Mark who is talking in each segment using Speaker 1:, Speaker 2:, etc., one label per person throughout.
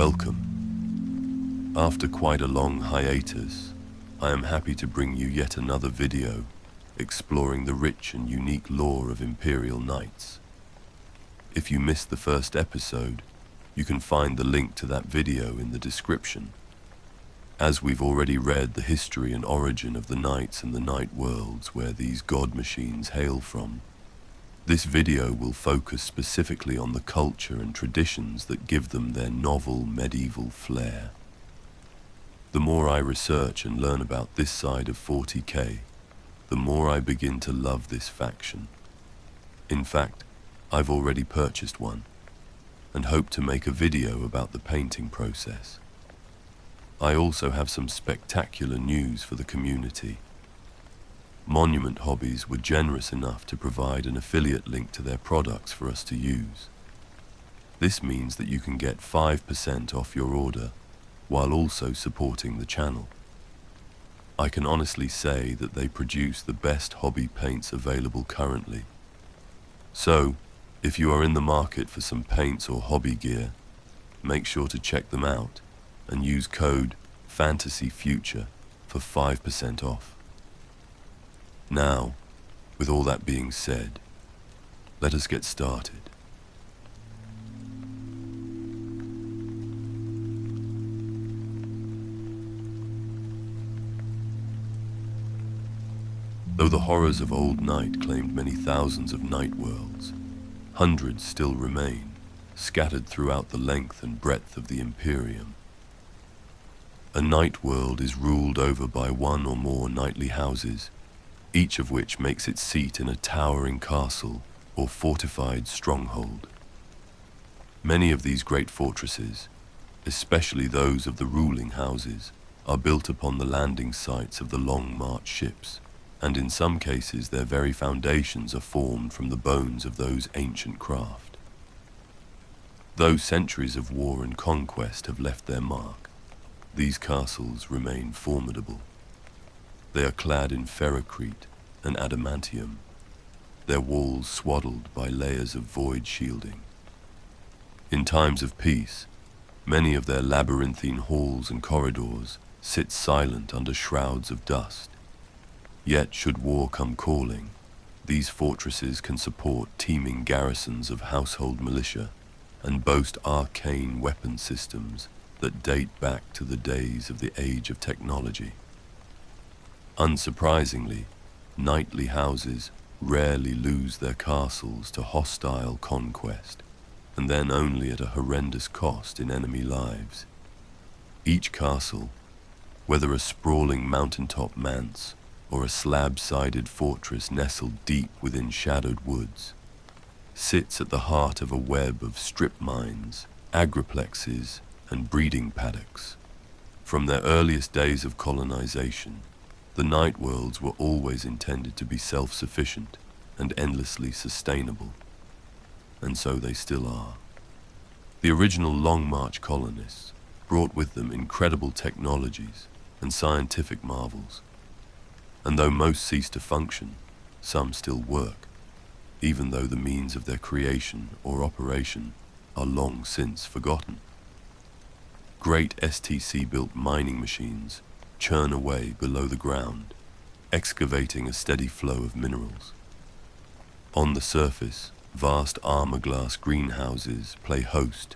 Speaker 1: Welcome. After quite a long hiatus, I am happy to bring you yet another video exploring the rich and unique lore of Imperial Knights. If you missed the first episode, you can find the link to that video in the description. As we've already read the history and origin of the Knights and the Night worlds where these god machines hail from, this video will focus specifically on the culture and traditions that give them their novel medieval flair. The more I research and learn about this side of 40K, the more I begin to love this faction. In fact, I've already purchased one, and hope to make a video about the painting process. I also have some spectacular news for the community. Monument Hobbies were generous enough to provide an affiliate link to their products for us to use. This means that you can get 5% off your order, while also supporting the channel. I can honestly say that they produce the best hobby paints available currently. So, if you are in the market for some paints or hobby gear, make sure to check them out and use code fantasyfuture for 5% off. Now, with all that being said, let us get started. Though the horrors of old night claimed many thousands of night worlds, hundreds still remain, scattered throughout the length and breadth of the Imperium. A night world is ruled over by one or more nightly houses, each of which makes its seat in a towering castle or fortified stronghold. Many of these great fortresses, especially those of the ruling houses, are built upon the landing sites of the Long March ships, and in some cases their very foundations are formed from the bones of those ancient craft. Though centuries of war and conquest have left their mark, these castles remain formidable. They are clad in ferrocrete and adamantium, their walls swaddled by layers of void shielding. In times of peace, many of their labyrinthine halls and corridors sit silent under shrouds of dust. Yet should war come calling, these fortresses can support teeming garrisons of household militia and boast arcane weapon systems that date back to the days of the age of technology. Unsurprisingly, knightly houses rarely lose their castles to hostile conquest, and then only at a horrendous cost in enemy lives. Each castle, whether a sprawling mountaintop manse or a slab-sided fortress nestled deep within shadowed woods, sits at the heart of a web of strip mines, agriplexes, and breeding paddocks. From their earliest days of colonization, the night worlds were always intended to be self-sufficient and endlessly sustainable, and so they still are. The original Long March colonists brought with them incredible technologies and scientific marvels, and though most ceased to function, some still work, even though the means of their creation or operation are long since forgotten. Great STC-built mining machines churn away below the ground, excavating a steady flow of minerals. On the surface, vast armor-glass greenhouses play host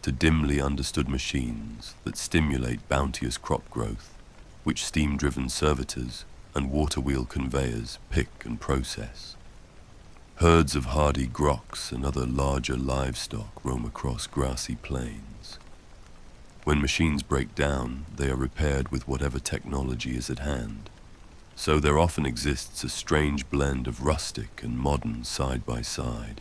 Speaker 1: to dimly understood machines that stimulate bounteous crop growth, which steam-driven servitors and water-wheel conveyors pick and process. Herds of hardy groks and other larger livestock roam across grassy plains. When machines break down, they are repaired with whatever technology is at hand. So there often exists a strange blend of rustic and modern side by side.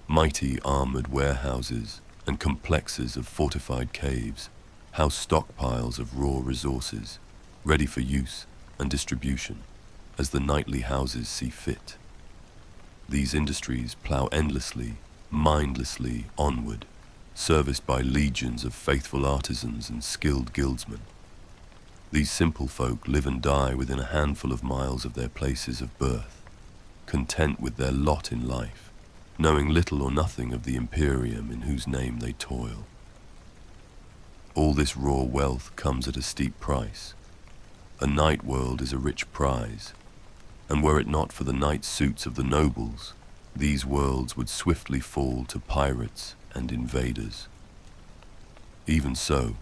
Speaker 1: Mighty armored warehouses and complexes of fortified caves house stockpiles of raw resources, ready for use and distribution, as the knightly houses see fit. These industries plow endlessly, mindlessly onward, serviced by legions of faithful artisans and skilled guildsmen. These simple folk live and die within a handful of miles of their places of birth, content with their lot in life, knowing little or nothing of the Imperium in whose name they toil. All this raw wealth comes at a steep price. A night world is a rich prize, and were it not for the night suits of the nobles, these worlds would swiftly fall to pirates and invaders. Even so,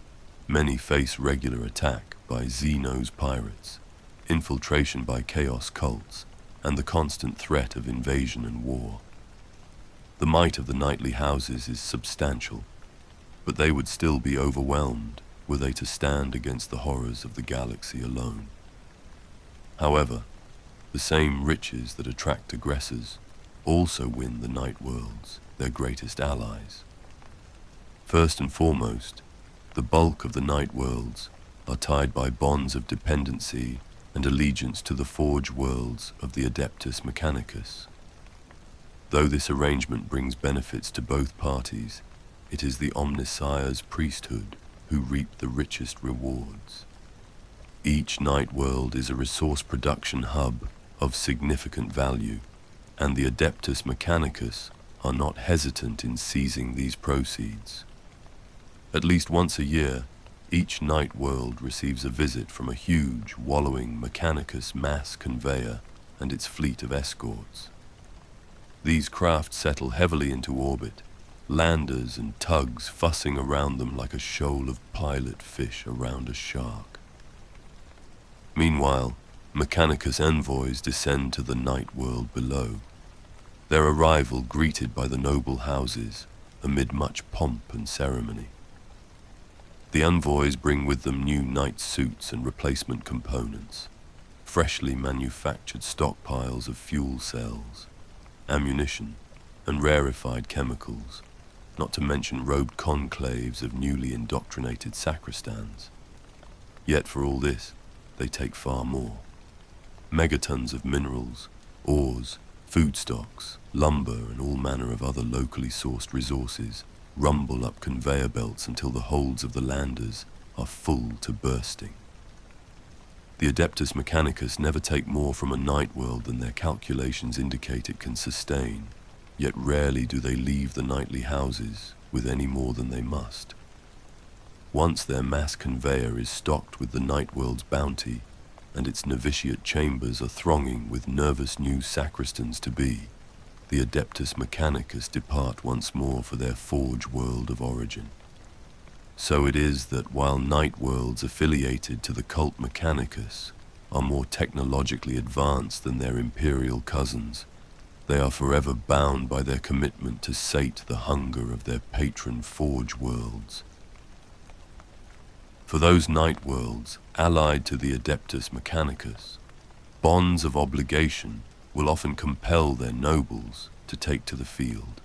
Speaker 1: many face regular attack by Xeno's pirates, infiltration by chaos cults, and the constant threat of invasion and war. The might of the nightly houses is substantial, but they would still be overwhelmed were they to stand against the horrors of the galaxy alone. However, the same riches that attract aggressors also win the night worlds, their greatest allies. First and foremost, the bulk of the night worlds are tied by bonds of dependency and allegiance to the forge worlds of the Adeptus Mechanicus. Though this arrangement brings benefits to both parties, it is the Omnissiah's priesthood who reap the richest rewards. Each night world is a resource production hub of significant value, and the Adeptus Mechanicus are not hesitant in seizing these proceeds. At least once a year, each night world receives a visit from a huge, wallowing Mechanicus mass conveyor and its fleet of escorts. These craft settle heavily into orbit, landers and tugs fussing around them like a shoal of pilot fish around a shark. Meanwhile, Mechanicus envoys descend to the night world below, their arrival greeted by the noble houses amid much pomp and ceremony. The envoys bring with them new night suits and replacement components, freshly manufactured stockpiles of fuel cells, ammunition, and rarefied chemicals, not to mention robed conclaves of newly indoctrinated sacristans. Yet for all this, they take far more. Megatons of minerals, ores, food stocks, lumber, and all manner of other locally sourced resources rumble up conveyor belts until the holds of the landers are full to bursting. The Adeptus Mechanicus never take more from a night world than their calculations indicate it can sustain, yet rarely do they leave the nightly houses with any more than they must. Once their mass conveyor is stocked with the night world's bounty, and its novitiate chambers are thronging with nervous new sacristans-to-be, the Adeptus Mechanicus depart once more for their forge world of origin. So it is that while night worlds affiliated to the cult Mechanicus are more technologically advanced than their imperial cousins, they are forever bound by their commitment to sate the hunger of their patron forge worlds. For those night worlds, allied to the Adeptus Mechanicus, bonds of obligation will often compel their nobles to take to the field.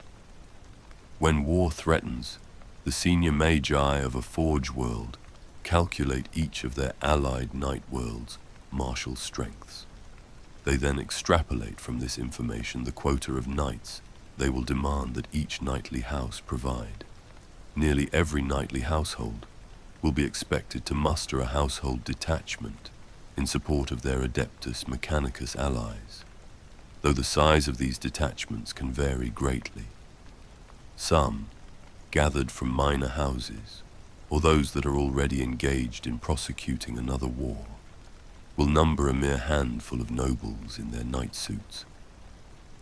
Speaker 1: When war threatens, the senior magi of a forge world calculate each of their allied night worlds' martial strengths. They then extrapolate from this information the quota of knights they will demand that each knightly house provide. Nearly every knightly household will be expected to muster a household detachment in support of their Adeptus Mechanicus allies, though the size of these detachments can vary greatly. Some, gathered from minor houses, or those that are already engaged in prosecuting another war, will number a mere handful of nobles in their night suits.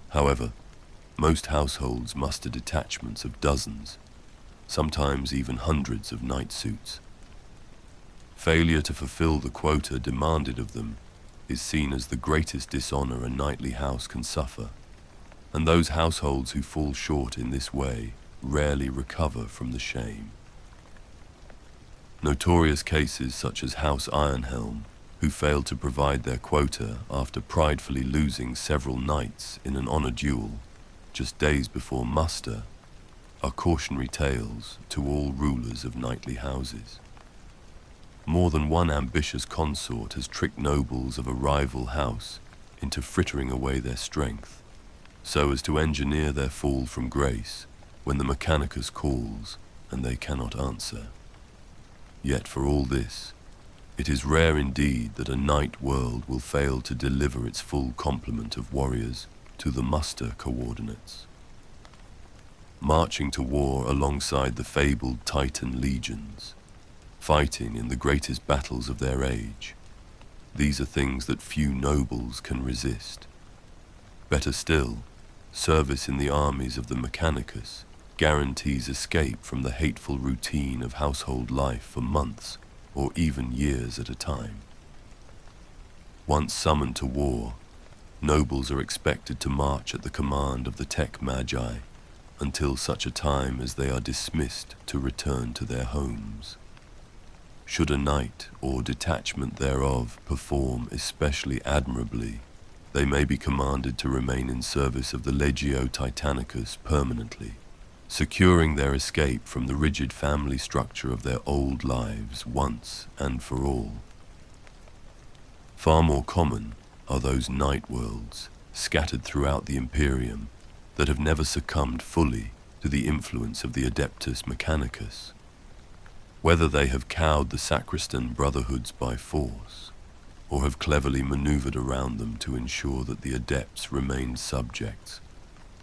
Speaker 1: However, most households muster detachments of dozens, sometimes even hundreds of night suits. Failure to fulfill the quota demanded of them is seen as the greatest dishonor a knightly house can suffer, and those households who fall short in this way rarely recover from the shame. Notorious cases such as House Ironhelm, who failed to provide their quota after pridefully losing several knights in an honor duel just days before muster, are cautionary tales to all rulers of knightly houses. More than one ambitious consort has tricked nobles of a rival house into frittering away their strength, so as to engineer their fall from grace when the Mechanicus calls and they cannot answer. Yet for all this, it is rare indeed that a night world will fail to deliver its full complement of warriors to the muster coordinates. Marching to war alongside the fabled Titan legions, fighting in the greatest battles of their age. These are things that few nobles can resist. Better still, service in the armies of the Mechanicus guarantees escape from the hateful routine of household life for months or even years at a time. Once summoned to war, nobles are expected to march at the command of the Tech Magi until such a time as they are dismissed to return to their homes. Should a knight or detachment thereof perform especially admirably, they may be commanded to remain in service of the Legio Titanicus permanently, securing their escape from the rigid family structure of their old lives once and for all. Far more common are those night worlds scattered throughout the Imperium that have never succumbed fully to the influence of the Adeptus Mechanicus. Whether they have cowed the sacristan brotherhoods by force, or have cleverly maneuvered around them to ensure that the adepts remained subjects,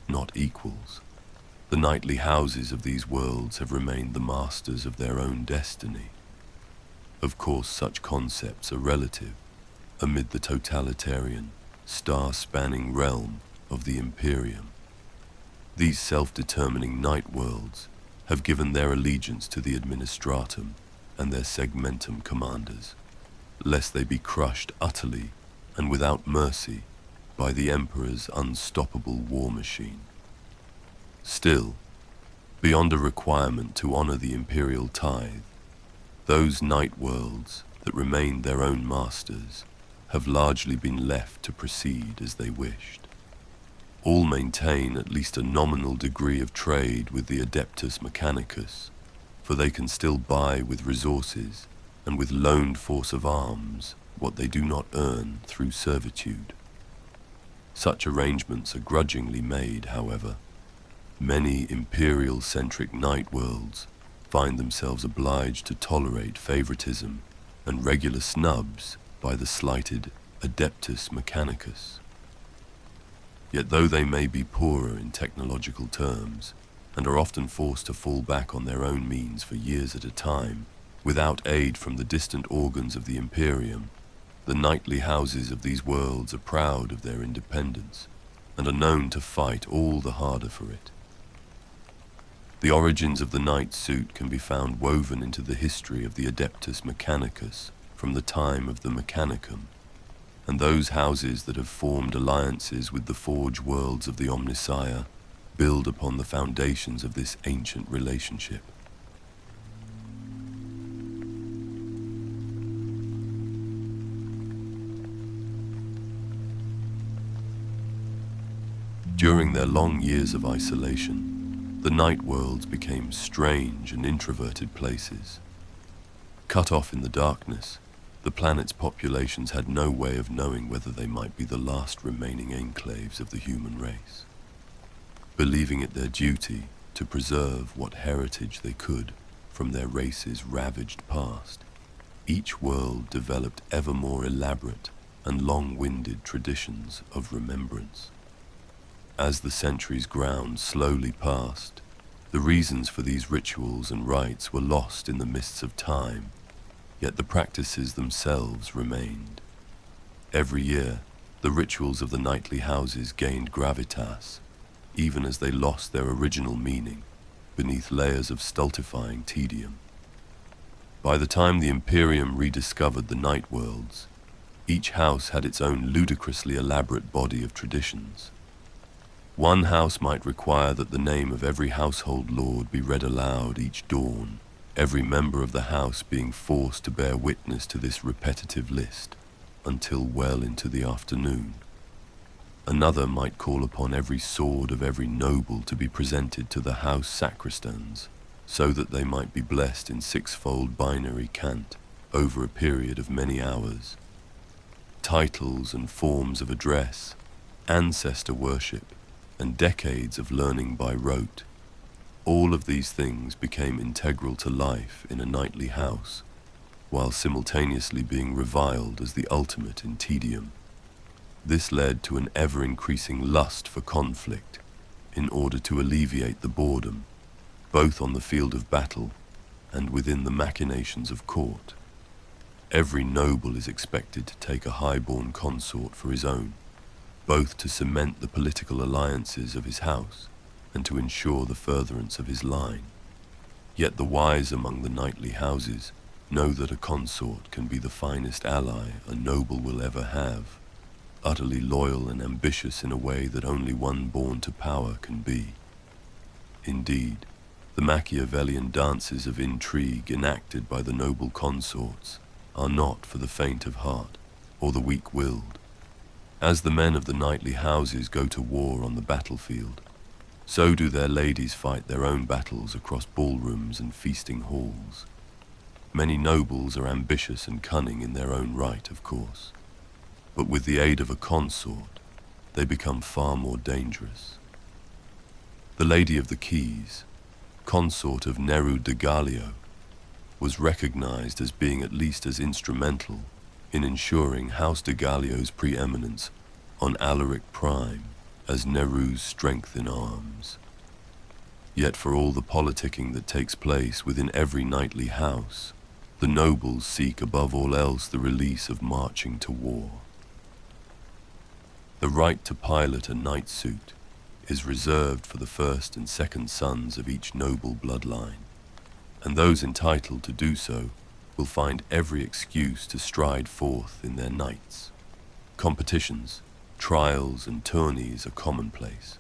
Speaker 1: not equals, the knightly houses of these worlds have remained the masters of their own destiny. Of course, such concepts are relative amid the totalitarian, star-spanning realm of the Imperium. These self-determining night worlds have given their allegiance to the Administratum and their Segmentum commanders, lest they be crushed utterly and without mercy by the Emperor's unstoppable war machine. Still, beyond a requirement to honor the imperial tithe, those night worlds that remained their own masters have largely been left to proceed as they wished. All maintain at least a nominal degree of trade with the Adeptus Mechanicus, for they can still buy with resources and with loaned force of arms what they do not earn through servitude. Such arrangements are grudgingly made, however. Many imperial-centric night worlds find themselves obliged to tolerate favoritism and regular snubs by the slighted Adeptus Mechanicus. Yet though they may be poorer in technological terms, and are often forced to fall back on their own means for years at a time, without aid from the distant organs of the Imperium, the knightly houses of these worlds are proud of their independence, and are known to fight all the harder for it. The origins of the knight suit can be found woven into the history of the Adeptus Mechanicus from the time of the Mechanicum, and those houses that have formed alliances with the forge worlds of the Omnissiah build upon the foundations of this ancient relationship. During their long years of isolation, the night worlds became strange and introverted places. Cut off in the darkness, the planet's populations had no way of knowing whether they might be the last remaining enclaves of the human race. Believing it their duty to preserve what heritage they could from their race's ravaged past, each world developed ever more elaborate and long-winded traditions of remembrance. As the centuries ground slowly past, the reasons for these rituals and rites were lost in the mists of time, yet the practices themselves remained. Every year, the rituals of the knightly houses gained gravitas, even as they lost their original meaning beneath layers of stultifying tedium. By the time the Imperium rediscovered the night worlds, each house had its own ludicrously elaborate body of traditions. One house might require that the name of every household lord be read aloud each dawn, every member of the house being forced to bear witness to this repetitive list until well into the afternoon. Another might call upon every sword of every noble to be presented to the house sacristans, so that they might be blessed in sixfold binary cant over a period of many hours. Titles and forms of address, ancestor worship, and decades of learning by rote, all of these things became integral to life in a knightly house, while simultaneously being reviled as the ultimate in tedium. This led to an ever-increasing lust for conflict in order to alleviate the boredom, both on the field of battle and within the machinations of court. Every noble is expected to take a highborn consort for his own, both to cement the political alliances of his house and to ensure the furtherance of his line. Yet the wise among the knightly houses know that a consort can be the finest ally a noble will ever have, utterly loyal and ambitious in a way that only one born to power can be. Indeed, the Machiavellian dances of intrigue enacted by the noble consorts are not for the faint of heart or the weak-willed. As the men of the knightly houses go to war on the battlefield, so do their ladies fight their own battles across ballrooms and feasting halls. Many nobles are ambitious and cunning in their own right, of course, but with the aid of a consort, they become far more dangerous. The Lady of the Keys, consort of Neru de Gallio, was recognized as being at least as instrumental in ensuring House de Gallio's preeminence on Alaric Prime as Neru's strength in arms. Yet for all the politicking that takes place within every knightly house, the nobles seek above all else the release of marching to war. The right to pilot a knight suit is reserved for the first and second sons of each noble bloodline, and those entitled to do so will find every excuse to stride forth in their knights. Competitions, trials, and tourneys are commonplace,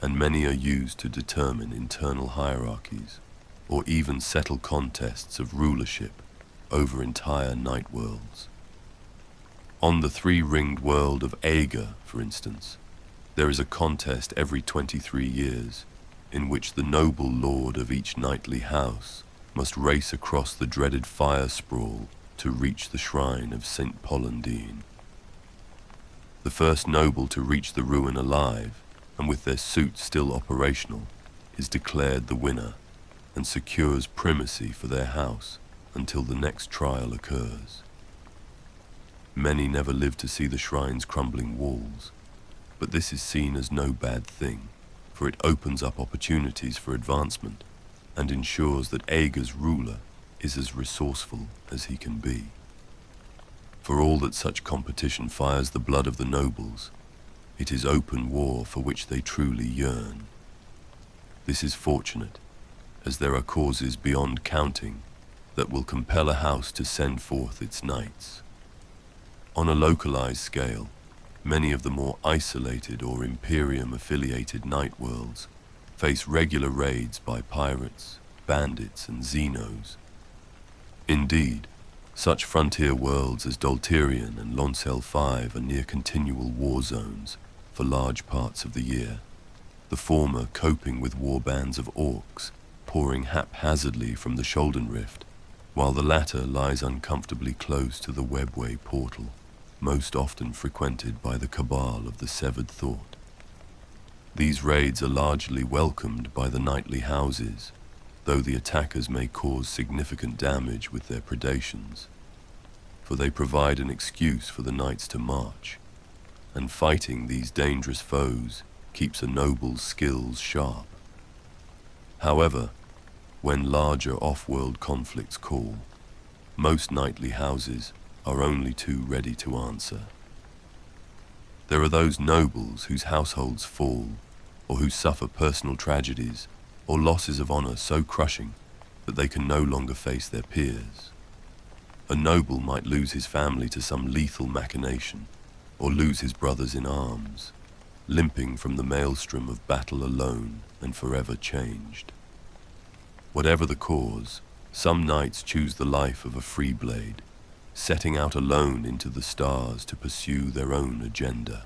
Speaker 1: and many are used to determine internal hierarchies, or even settle contests of rulership over entire night worlds. On the three-ringed world of Ager, for instance, there is a contest every 23 years, in which the noble lord of each knightly house must race across the dreaded fire sprawl to reach the shrine of St. Polendine. The first noble to reach the ruin alive, and with their suit still operational, is declared the winner, and secures primacy for their house until the next trial occurs. Many never live to see the shrine's crumbling walls, but this is seen as no bad thing, for it opens up opportunities for advancement and ensures that Ager's ruler is as resourceful as he can be. For all that such competition fires the blood of the nobles, it is open war for which they truly yearn. This is fortunate, as there are causes beyond counting that will compel a house to send forth its knights. On a localized scale, many of the more isolated or Imperium-affiliated night worlds face regular raids by pirates, bandits, and Xenos. Indeed, such frontier worlds as Dolterian and Lonsel 5 are near continual war zones for large parts of the year, the former coping with war bands of orcs pouring haphazardly from the Shoulden Rift, while the latter lies uncomfortably close to the Webway portal, most often frequented by the cabal of the Severed Thought. These raids are largely welcomed by the knightly houses, though the attackers may cause significant damage with their predations, for they provide an excuse for the knights to march, and fighting these dangerous foes keeps a noble's skills sharp. However, when larger off-world conflicts call, most knightly houses are only too ready to answer. There are those nobles whose households fall, or who suffer personal tragedies or losses of honor so crushing that they can no longer face their peers. A noble might lose his family to some lethal machination, or lose his brothers in arms, limping from the maelstrom of battle alone and forever changed. Whatever the cause, some knights choose the life of a free blade, setting out alone into the stars to pursue their own agenda.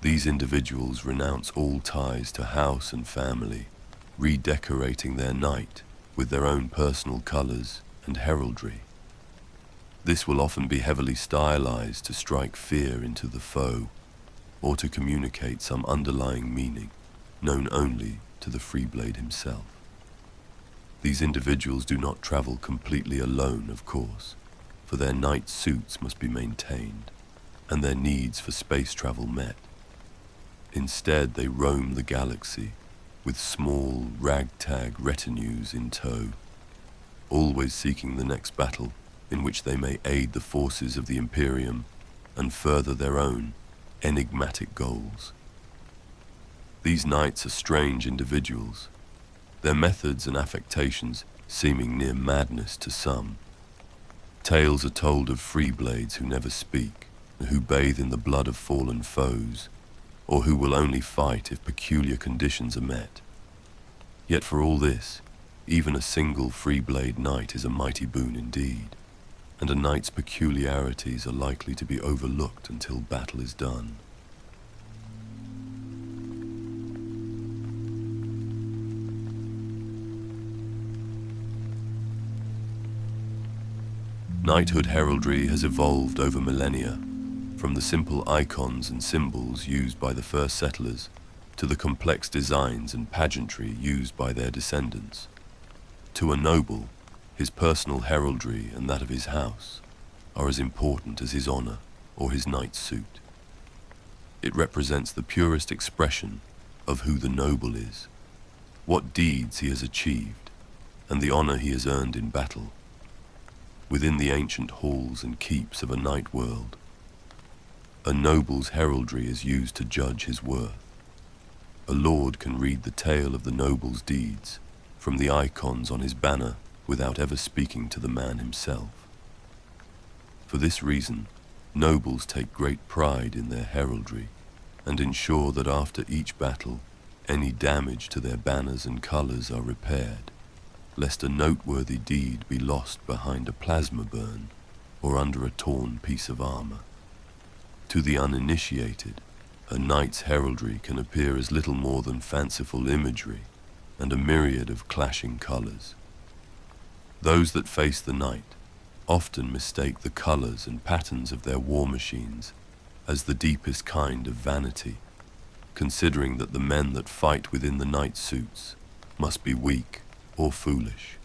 Speaker 1: These individuals renounce all ties to house and family, redecorating their knight with their own personal colors and heraldry. This will often be heavily stylized to strike fear into the foe, or to communicate some underlying meaning known only to the Freeblade himself. These individuals do not travel completely alone, of course, for their knight suits must be maintained, and their needs for space travel met. Instead, they roam the galaxy, with small, ragtag retinues in tow. always seeking the next battle in which they may aid the forces of the Imperium and further their own enigmatic goals. These knights are strange individuals, their methods and affectations seeming near madness to some. Tales are told of free blades who never speak, who bathe in the blood of fallen foes, or who will only fight if peculiar conditions are met. Yet for all this, even a single free blade knight is a mighty boon indeed, and a knight's peculiarities are likely to be overlooked until battle is done. Knighthood heraldry has evolved over millennia, from the simple icons and symbols used by the first settlers to the complex designs and pageantry used by their descendants. To a noble, his personal heraldry and that of his house are as important as his honor or his knight's suit. It represents the purest expression of who the noble is, what deeds he has achieved, and the honor he has earned in battle. Within the ancient halls and keeps of a night world, a noble's heraldry is used to judge his worth. A lord can read the tale of the noble's deeds from the icons on his banner without ever speaking to the man himself. For this reason, nobles take great pride in their heraldry and ensure that after each battle, any damage to their banners and colors are repaired, lest a noteworthy deed be lost behind a plasma burn or under a torn piece of armor. To the uninitiated, a knight's heraldry can appear as little more than fanciful imagery and a myriad of clashing colors. Those that face the knight often mistake the colors and patterns of their war machines as the deepest kind of vanity, considering that the men that fight within the knight suits must be weak or foolish.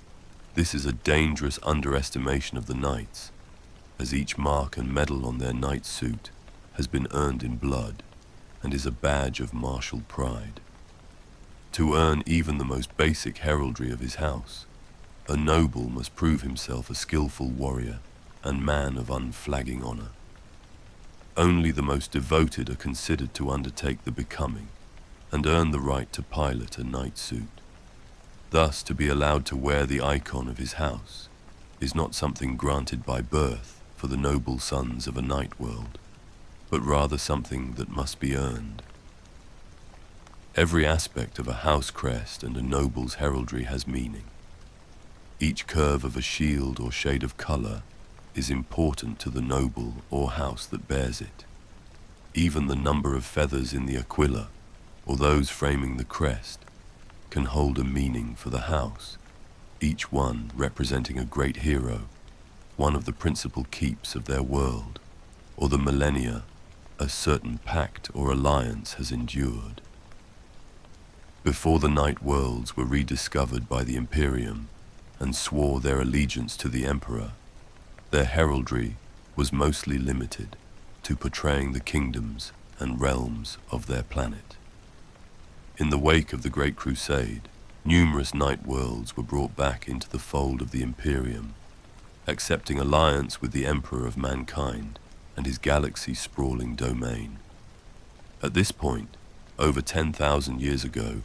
Speaker 1: This is a dangerous underestimation of the knights, as each mark and medal on their knight suit has been earned in blood and is a badge of martial pride. To earn even the most basic heraldry of his house, a noble must prove himself a skillful warrior and man of unflagging honor. Only the most devoted are considered to undertake the becoming and earn the right to pilot a knight suit. Thus, to be allowed to wear the icon of his house is not something granted by birth for the noble sons of a night world, but rather something that must be earned. Every aspect of a house crest and a noble's heraldry has meaning. Each curve of a shield or shade of color is important to the noble or house that bears it. Even the number of feathers in the aquila, or those framing the crest, can hold a meaning for the house, each one representing a great hero, one of the principal keeps of their world, or the millennia a certain pact or alliance has endured. Before the night worlds were rediscovered by the Imperium and swore their allegiance to the Emperor, their heraldry was mostly limited to portraying the kingdoms and realms of their planet. In the wake of the Great Crusade, numerous night worlds were brought back into the fold of the Imperium, accepting alliance with the Emperor of mankind and his galaxy-sprawling domain. At this point, over 10,000 years ago,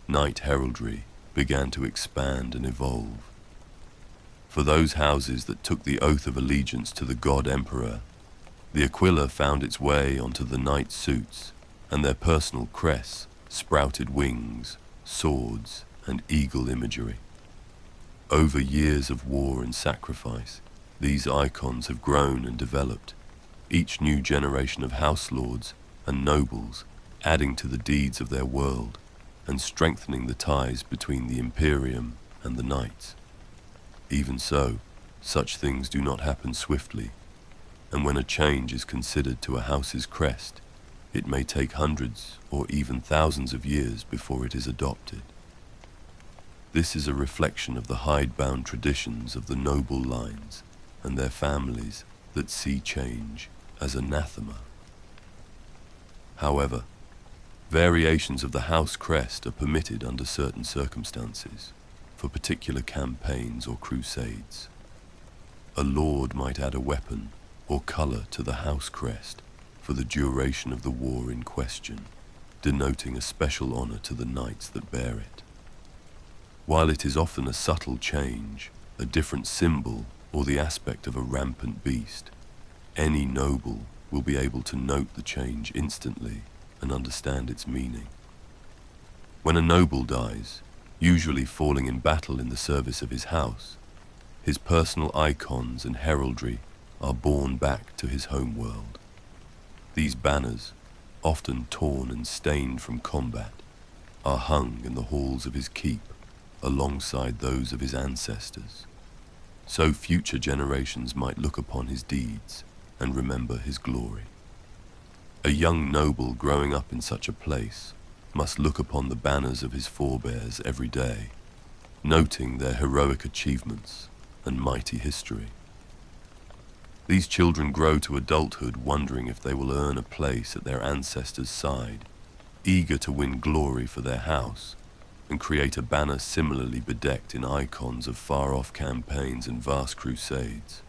Speaker 1: night heraldry began to expand and evolve. For those houses that took the oath of allegiance to the god Emperor, the aquila found its way onto the night suits, and their personal crests sprouted wings, swords, and eagle imagery. Over years of war and sacrifice, these icons have grown and developed, each new generation of house lords and nobles adding to the deeds of their world and strengthening the ties between the Imperium and the knights. Even so, such things do not happen swiftly, and when a change is considered to a house's crest, it may take hundreds or even thousands of years before it is adopted. This is a reflection of the hidebound traditions of the noble lines and their families that see change as anathema. However, variations of the house crest are permitted under certain circumstances. for particular campaigns or crusades. A lord might add a weapon or colour to the house crest for the duration of the war in question, denoting a special honour to the knights that bear it. While it is often a subtle change, a different symbol, or the aspect of a rampant beast, any noble will be able to note the change instantly and understand its meaning. When a noble dies, usually falling in battle in the service of his house, his personal icons and heraldry are borne back to his home world. These banners, often torn and stained from combat, are hung in the halls of his keep alongside those of his ancestors, so future generations might look upon his deeds and remember his glory. A young noble growing up in such a place must look upon the banners of his forebears every day, noting their heroic achievements and mighty history. These children grow to adulthood wondering if they will earn a place at their ancestors' side, eager to win glory for their house, and create a banner similarly bedecked in icons of far-off campaigns and vast crusades.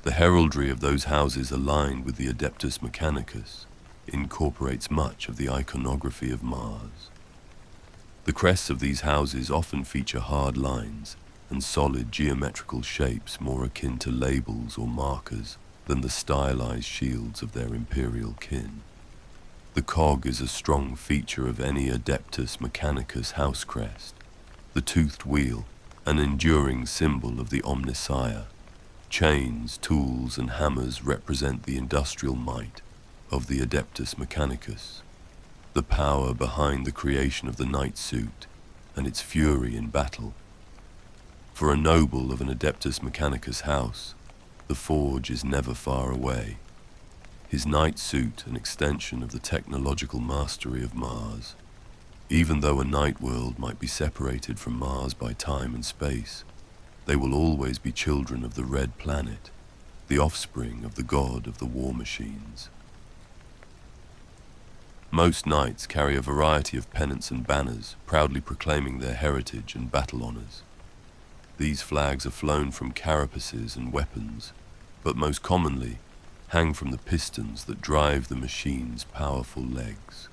Speaker 1: The heraldry of those houses aligned with the Adeptus Mechanicus incorporates much of the iconography of Mars. The crests of these houses often feature hard lines and solid geometrical shapes more akin to labels or markers than the stylized shields of their imperial kin. The cog is a strong feature of any Adeptus Mechanicus house crest. The toothed wheel, an enduring symbol of the Omnissiah. Chains, tools, and hammers represent the industrial might of the Adeptus Mechanicus, the power behind the creation of the knight suit and its fury in battle. For a noble of an Adeptus Mechanicus house, the forge is never far away. His knight suit an extension of the technological mastery of Mars. Even though a night world might be separated from Mars by time and space, they will always be children of the Red Planet, the offspring of the god of the war machines. Most knights carry a variety of pennants and banners, proudly proclaiming their heritage and battle honors. These flags are flown from carapaces and weapons, but most commonly hang from the pistons that drive the machine's powerful legs.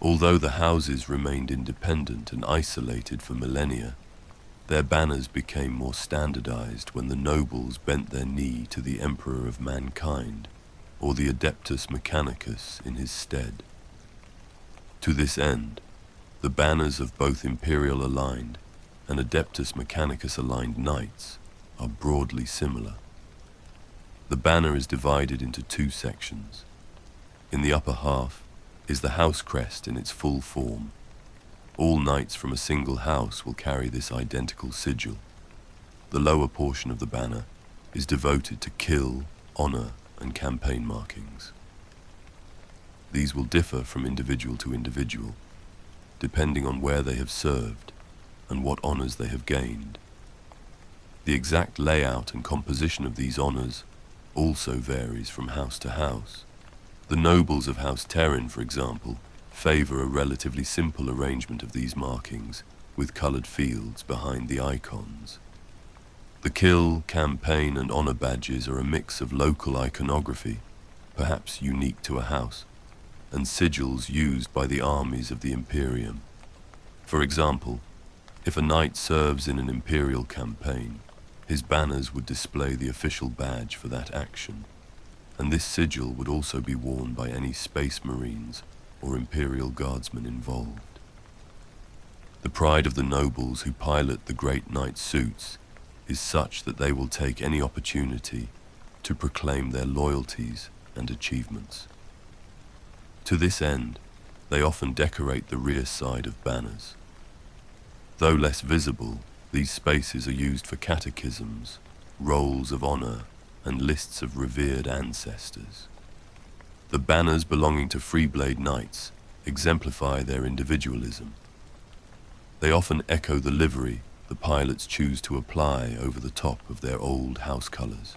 Speaker 1: Although the houses remained independent and isolated for millennia, their banners became more standardized when the nobles bent their knee to the Emperor of Mankind, or the Adeptus Mechanicus in his stead. To this end, the banners of both Imperial-aligned and Adeptus Mechanicus-aligned knights are broadly similar. The banner is divided into two sections. In the upper half is the house crest in its full form. All knights from a single house will carry this identical sigil. The lower portion of the banner is devoted to kill, honor, and campaign markings. These will differ from individual to individual, depending on where they have served and what honors they have gained. The exact layout and composition of these honors also varies from house to house. The nobles of House Terryn, for example, favor a relatively simple arrangement of these markings with colored fields behind the icons. The kill, campaign, and honor badges are a mix of local iconography, perhaps unique to a house, and sigils used by the armies of the Imperium. For example, if a knight serves in an imperial campaign, his banners would display the official badge for that action, and this sigil would also be worn by any space marines or imperial guardsmen involved. The pride of the nobles who pilot the great knight suits is such that they will take any opportunity to proclaim their loyalties and achievements. To this end, they often decorate the rear side of banners. Though less visible, these spaces are used for catechisms, rolls of honor, and lists of revered ancestors. The banners belonging to Freeblade Knights exemplify their individualism. They often echo the livery the pilots choose to apply over the top of their old house colors.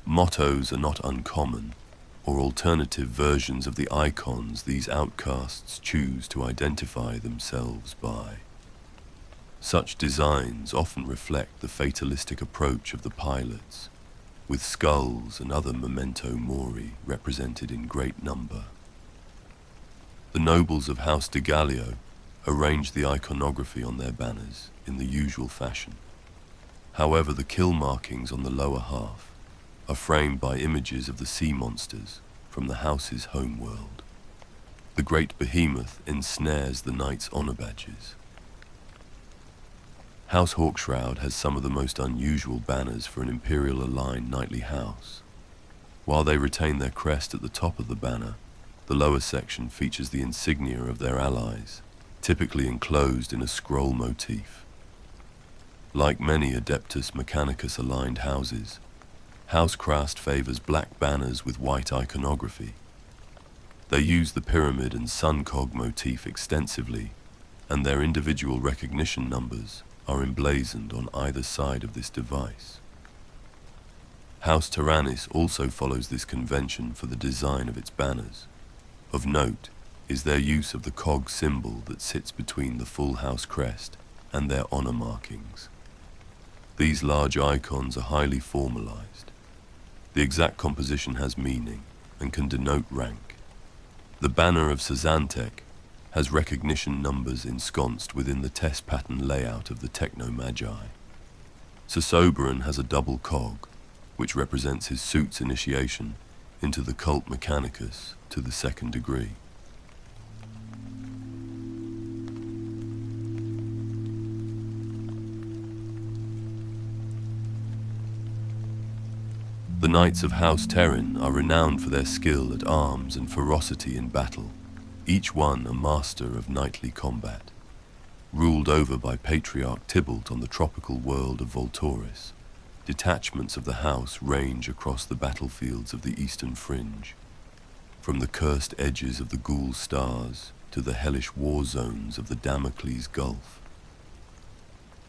Speaker 1: Mottos are not uncommon, or alternative versions of the icons these outcasts choose to identify themselves by. Such designs often reflect the fatalistic approach of the pilots, with skulls and other memento mori represented in great number. The nobles of House de Gallio arranged the iconography on their banners in the usual fashion. However, the kill markings on the lower half are framed by images of the sea monsters from the house's homeworld. The great behemoth ensnares the knight's honor badges. House Hawkshroud has some of the most unusual banners for an imperial-aligned knightly house. While they retain their crest at the top of the banner, the lower section features the insignia of their allies, typically enclosed in a scroll motif. Like many Adeptus Mechanicus-aligned houses, Housecrast favors black banners with white iconography. They use the pyramid and sun cog motif extensively, and their individual recognition numbers are emblazoned on either side of this device. House Tyrannis also follows this convention for the design of its banners. Of note is their use of the cog symbol that sits between the full house crest and their honor markings. These large icons are highly formalized. The exact composition has meaning and can denote rank. The banner of Sazantec has recognition numbers ensconced within the test pattern layout of the Techno-Magi. Sosoberon has a double cog, which represents his suit's initiation into the cult Mechanicus to the 2nd degree. The Knights of House Terryn are renowned for their skill at arms and ferocity in battle, each one a master of knightly combat. Ruled over by Patriarch Tybalt on the tropical world of Voltoris, detachments of the house range across the battlefields of the Eastern Fringe, from the cursed edges of the Ghoul Stars to the hellish war zones of the Damocles Gulf.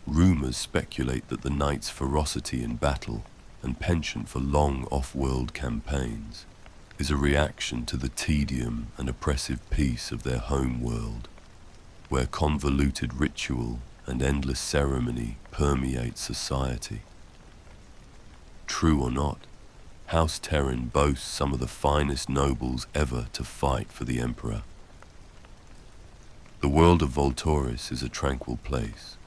Speaker 1: Rumors speculate that the Knights' ferocity in battle and penchant for long off-world campaigns is a reaction to the tedium and oppressive peace of their home world, where convoluted ritual and endless ceremony permeate society. True or not, House Terryn boasts some of the finest nobles ever to fight for the Emperor. The world of Voltoris is a tranquil place,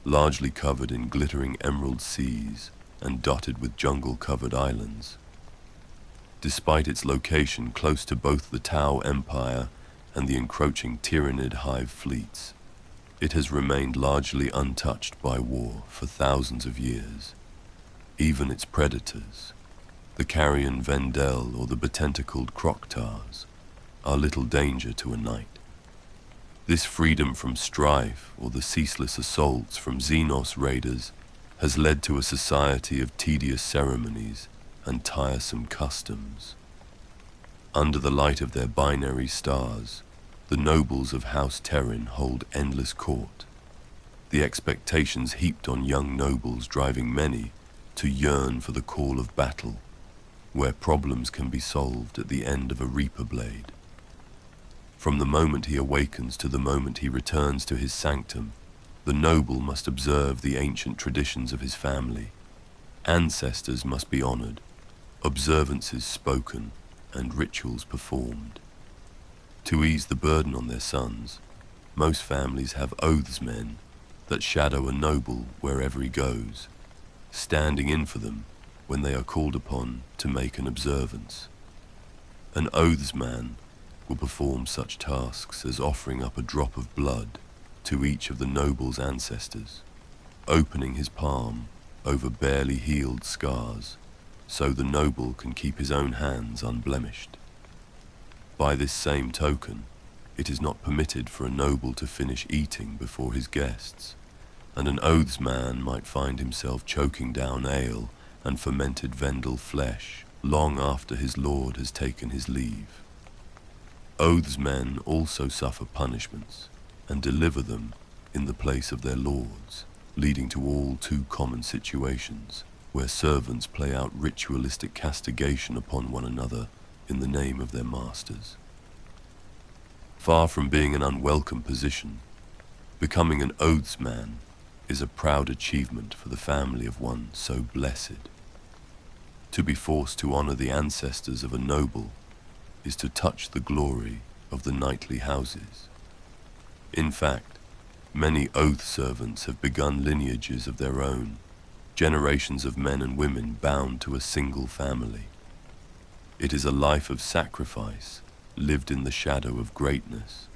Speaker 1: largely covered in glittering emerald seas and dotted with jungle-covered islands. Despite its location close to both the Tau Empire and the encroaching Tyrannid hive fleets, it has remained largely untouched by war for thousands of years. Even its predators, the carrion Vendel or the betentacled Croctars, are little danger to a knight. This freedom from strife or the ceaseless assaults from Xenos raiders has led to a society of tedious ceremonies and tiresome customs. Under the light of their binary stars, the nobles of House Terryn hold endless court, the expectations heaped on young nobles driving many to yearn for the call of battle, where problems can be solved at the end of a reaper blade. From the moment he awakens to the moment he returns to his sanctum, the noble must observe the ancient traditions of his family. Ancestors must be honored, observances spoken, and rituals performed. To ease the burden on their sons, most families have oathsmen that shadow a noble wherever he goes, standing in for them when they are called upon to make an observance. An oathsman will perform such tasks as offering up a drop of blood to each of the noble's ancestors, opening his palm over barely healed scars so the noble can keep his own hands unblemished. By this same token, it is not permitted for a noble to finish eating before his guests, and an oathsman might find himself choking down ale and fermented Vendel flesh long after his lord has taken his leave. Oathsmen also suffer punishments and deliver them in the place of their lords, leading to all too common situations where servants play out ritualistic castigation upon one another in the name of their masters. Far from being an unwelcome position, becoming an oathsman is a proud achievement for the family of one so blessed. To be forced to honor the ancestors of a noble is to touch the glory of the knightly houses. In fact, many oath servants have begun lineages of their own, generations of men and women bound to a single family. It is a life of sacrifice, lived in the shadow of greatness,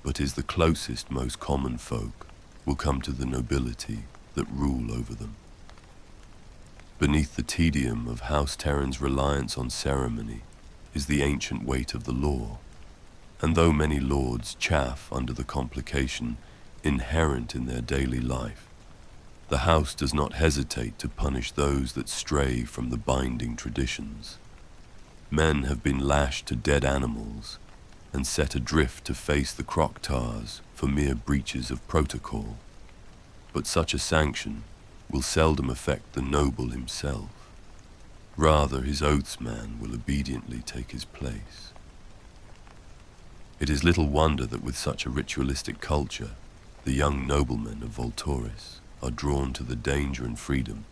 Speaker 1: but is the closest most common folk will come to the nobility that rule over them. Beneath the tedium of House Terryn's reliance on ceremony is the ancient weight of the law, and though many lords chafe under the complication inherent in their daily life, the house does not hesitate to punish those that stray from the binding traditions. Men have been lashed to dead animals and set adrift to face the croctars for mere breaches of protocol, but such a sanction will seldom affect the noble himself. Rather, his oathsman will obediently take his place. It is little wonder that with such a ritualistic culture, the young noblemen of Voltoris are drawn to the danger and freedom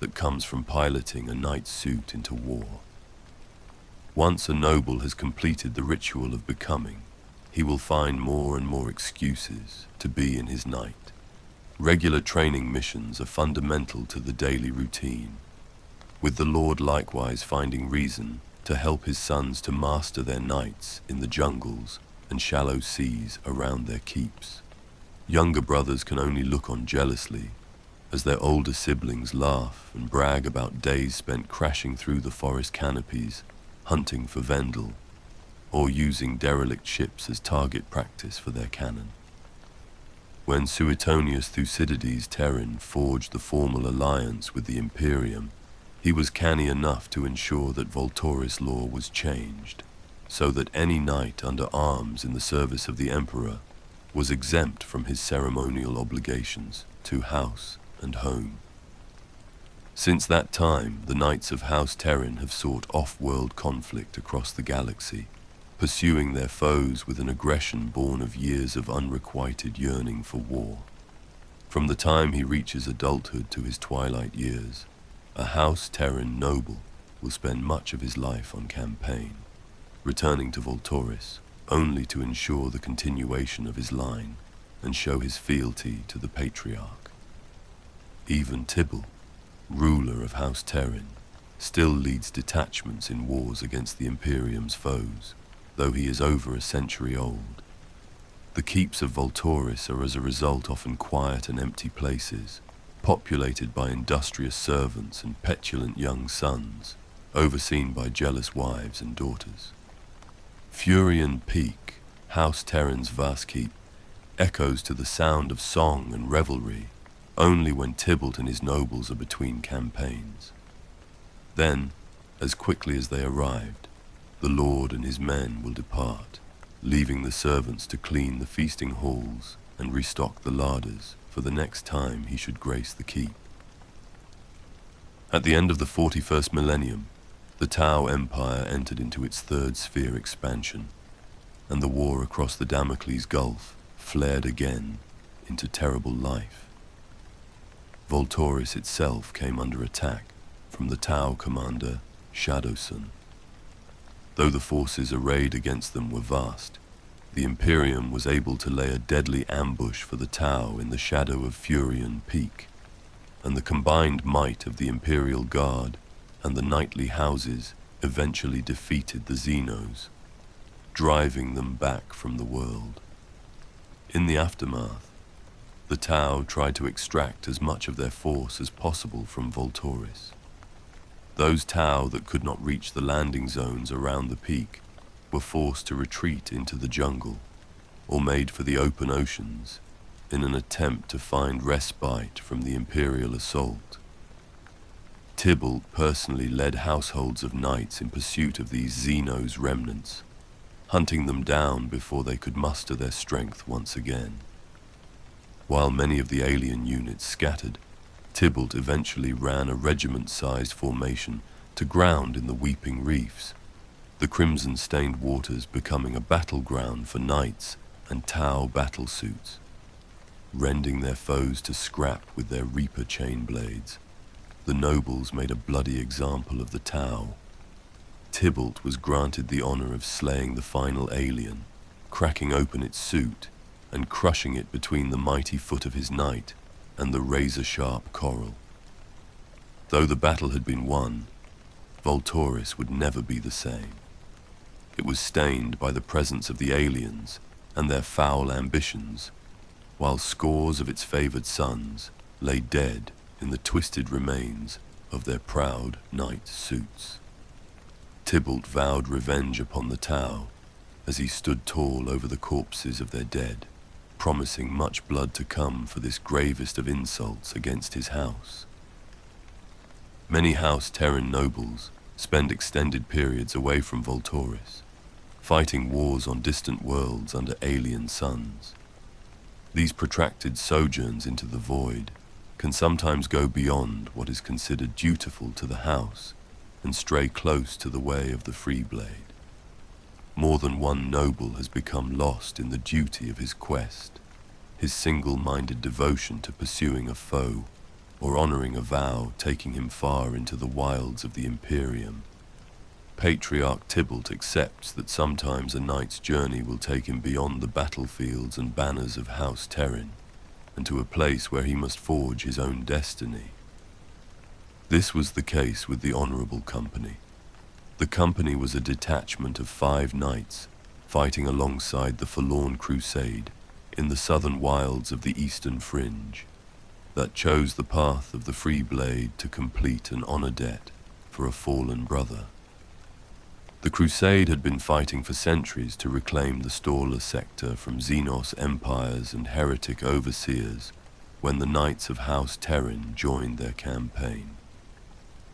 Speaker 1: that comes from piloting a knight's suit into war. Once a noble has completed the ritual of becoming, he will find more and more excuses to be in his knight. Regular training missions are fundamental to the daily routine, with the Lord likewise finding reason to help his sons to master their knights in the jungles and shallow seas around their keeps. Younger brothers can only look on jealously as their older siblings laugh and brag about days spent crashing through the forest canopies, hunting for Vendel, or using derelict ships as target practice for their cannon. When Suetonius Thucydides Terryn forged the formal alliance with the Imperium, he was canny enough to ensure that Voltoris law was changed, so that any knight under arms in the service of the Emperor was exempt from his ceremonial obligations to house and home. Since that time, the knights of House Terryn have sought off-world conflict across the galaxy, pursuing their foes with an aggression born of years of unrequited yearning for war. From the time he reaches adulthood to his twilight years, a House Terryn noble will spend much of his life on campaign, returning to Voltoris only to ensure the continuation of his line and show his fealty to the patriarch. Even Tibble, ruler of House Terryn, still leads detachments in wars against the Imperium's foes, though he is over a century old. The keeps of Voltoris are as a result often quiet and empty places, populated by industrious servants and petulant young sons, overseen by jealous wives and daughters. Furion Peak, House Terryn's vast keep, echoes to the sound of song and revelry only when Tybalt and his nobles are between campaigns. Then, as quickly as they arrived, the Lord and his men will depart, leaving the servants to clean the feasting halls and restock the larders for the next time he should grace the keep. At the end of the 41st millennium, the Tau Empire entered into its third sphere expansion, and the war across the Damocles Gulf flared again into terrible life. Voltoris itself came under attack from the Tau commander Shadowsun. Though the forces arrayed against them were vast, the Imperium was able to lay a deadly ambush for the Tau in the shadow of Furion Peak, and the combined might of the Imperial Guard and the knightly houses eventually defeated the Xenos, driving them back from the world. In the aftermath, the Tau tried to extract as much of their force as possible from Voltoris. Those Tau that could not reach the landing zones around the peak were forced to retreat into the jungle, or made for the open oceans in an attempt to find respite from the Imperial assault. Tybalt personally led households of knights in pursuit of these Xenos remnants, hunting them down before they could muster their strength once again. While many of the alien units scattered, Tybalt eventually ran a regiment-sized formation to ground in the Weeping Reefs, the crimson-stained waters becoming a battleground for knights and Tau battlesuits. rending their foes to scrap with their reaper chain blades. The nobles made a bloody example of the Tau. Tybalt was granted the honor of slaying the final alien, cracking open its suit and crushing it between the mighty foot of his knight and the razor-sharp coral. Though the battle had been won, Volturis would never be the same. It was stained by the presence of the aliens and their foul ambitions, while scores of its favored sons lay dead in the twisted remains of their proud knight suits. Tybalt vowed revenge upon the Tau as he stood tall over the corpses of their dead, promising much blood to come for this gravest of insults against his house. Many House Terryn nobles spend extended periods away from Volturis, fighting wars on distant worlds under alien suns. These protracted sojourns into the void can sometimes go beyond what is considered dutiful to the house and stray close to the way of the free blade. More than one noble has become lost in the duty of his quest, his single-minded devotion to pursuing a foe or honoring a vow taking him far into the wilds of the Imperium. Patriarch Tybalt accepts that sometimes a knight's journey will take him beyond the battlefields and banners of House Terryn, and to a place where he must forge his own destiny. This was the case with the Honorable Company. The company was a detachment of 5 knights fighting alongside the Forlorn Crusade in the southern wilds of the Eastern Fringe, that chose the path of the free blade to complete an honor debt for a fallen brother. The Crusade had been fighting for centuries to reclaim the Storla sector from Xenos empires and heretic overseers when the Knights of House Terryn joined their campaign.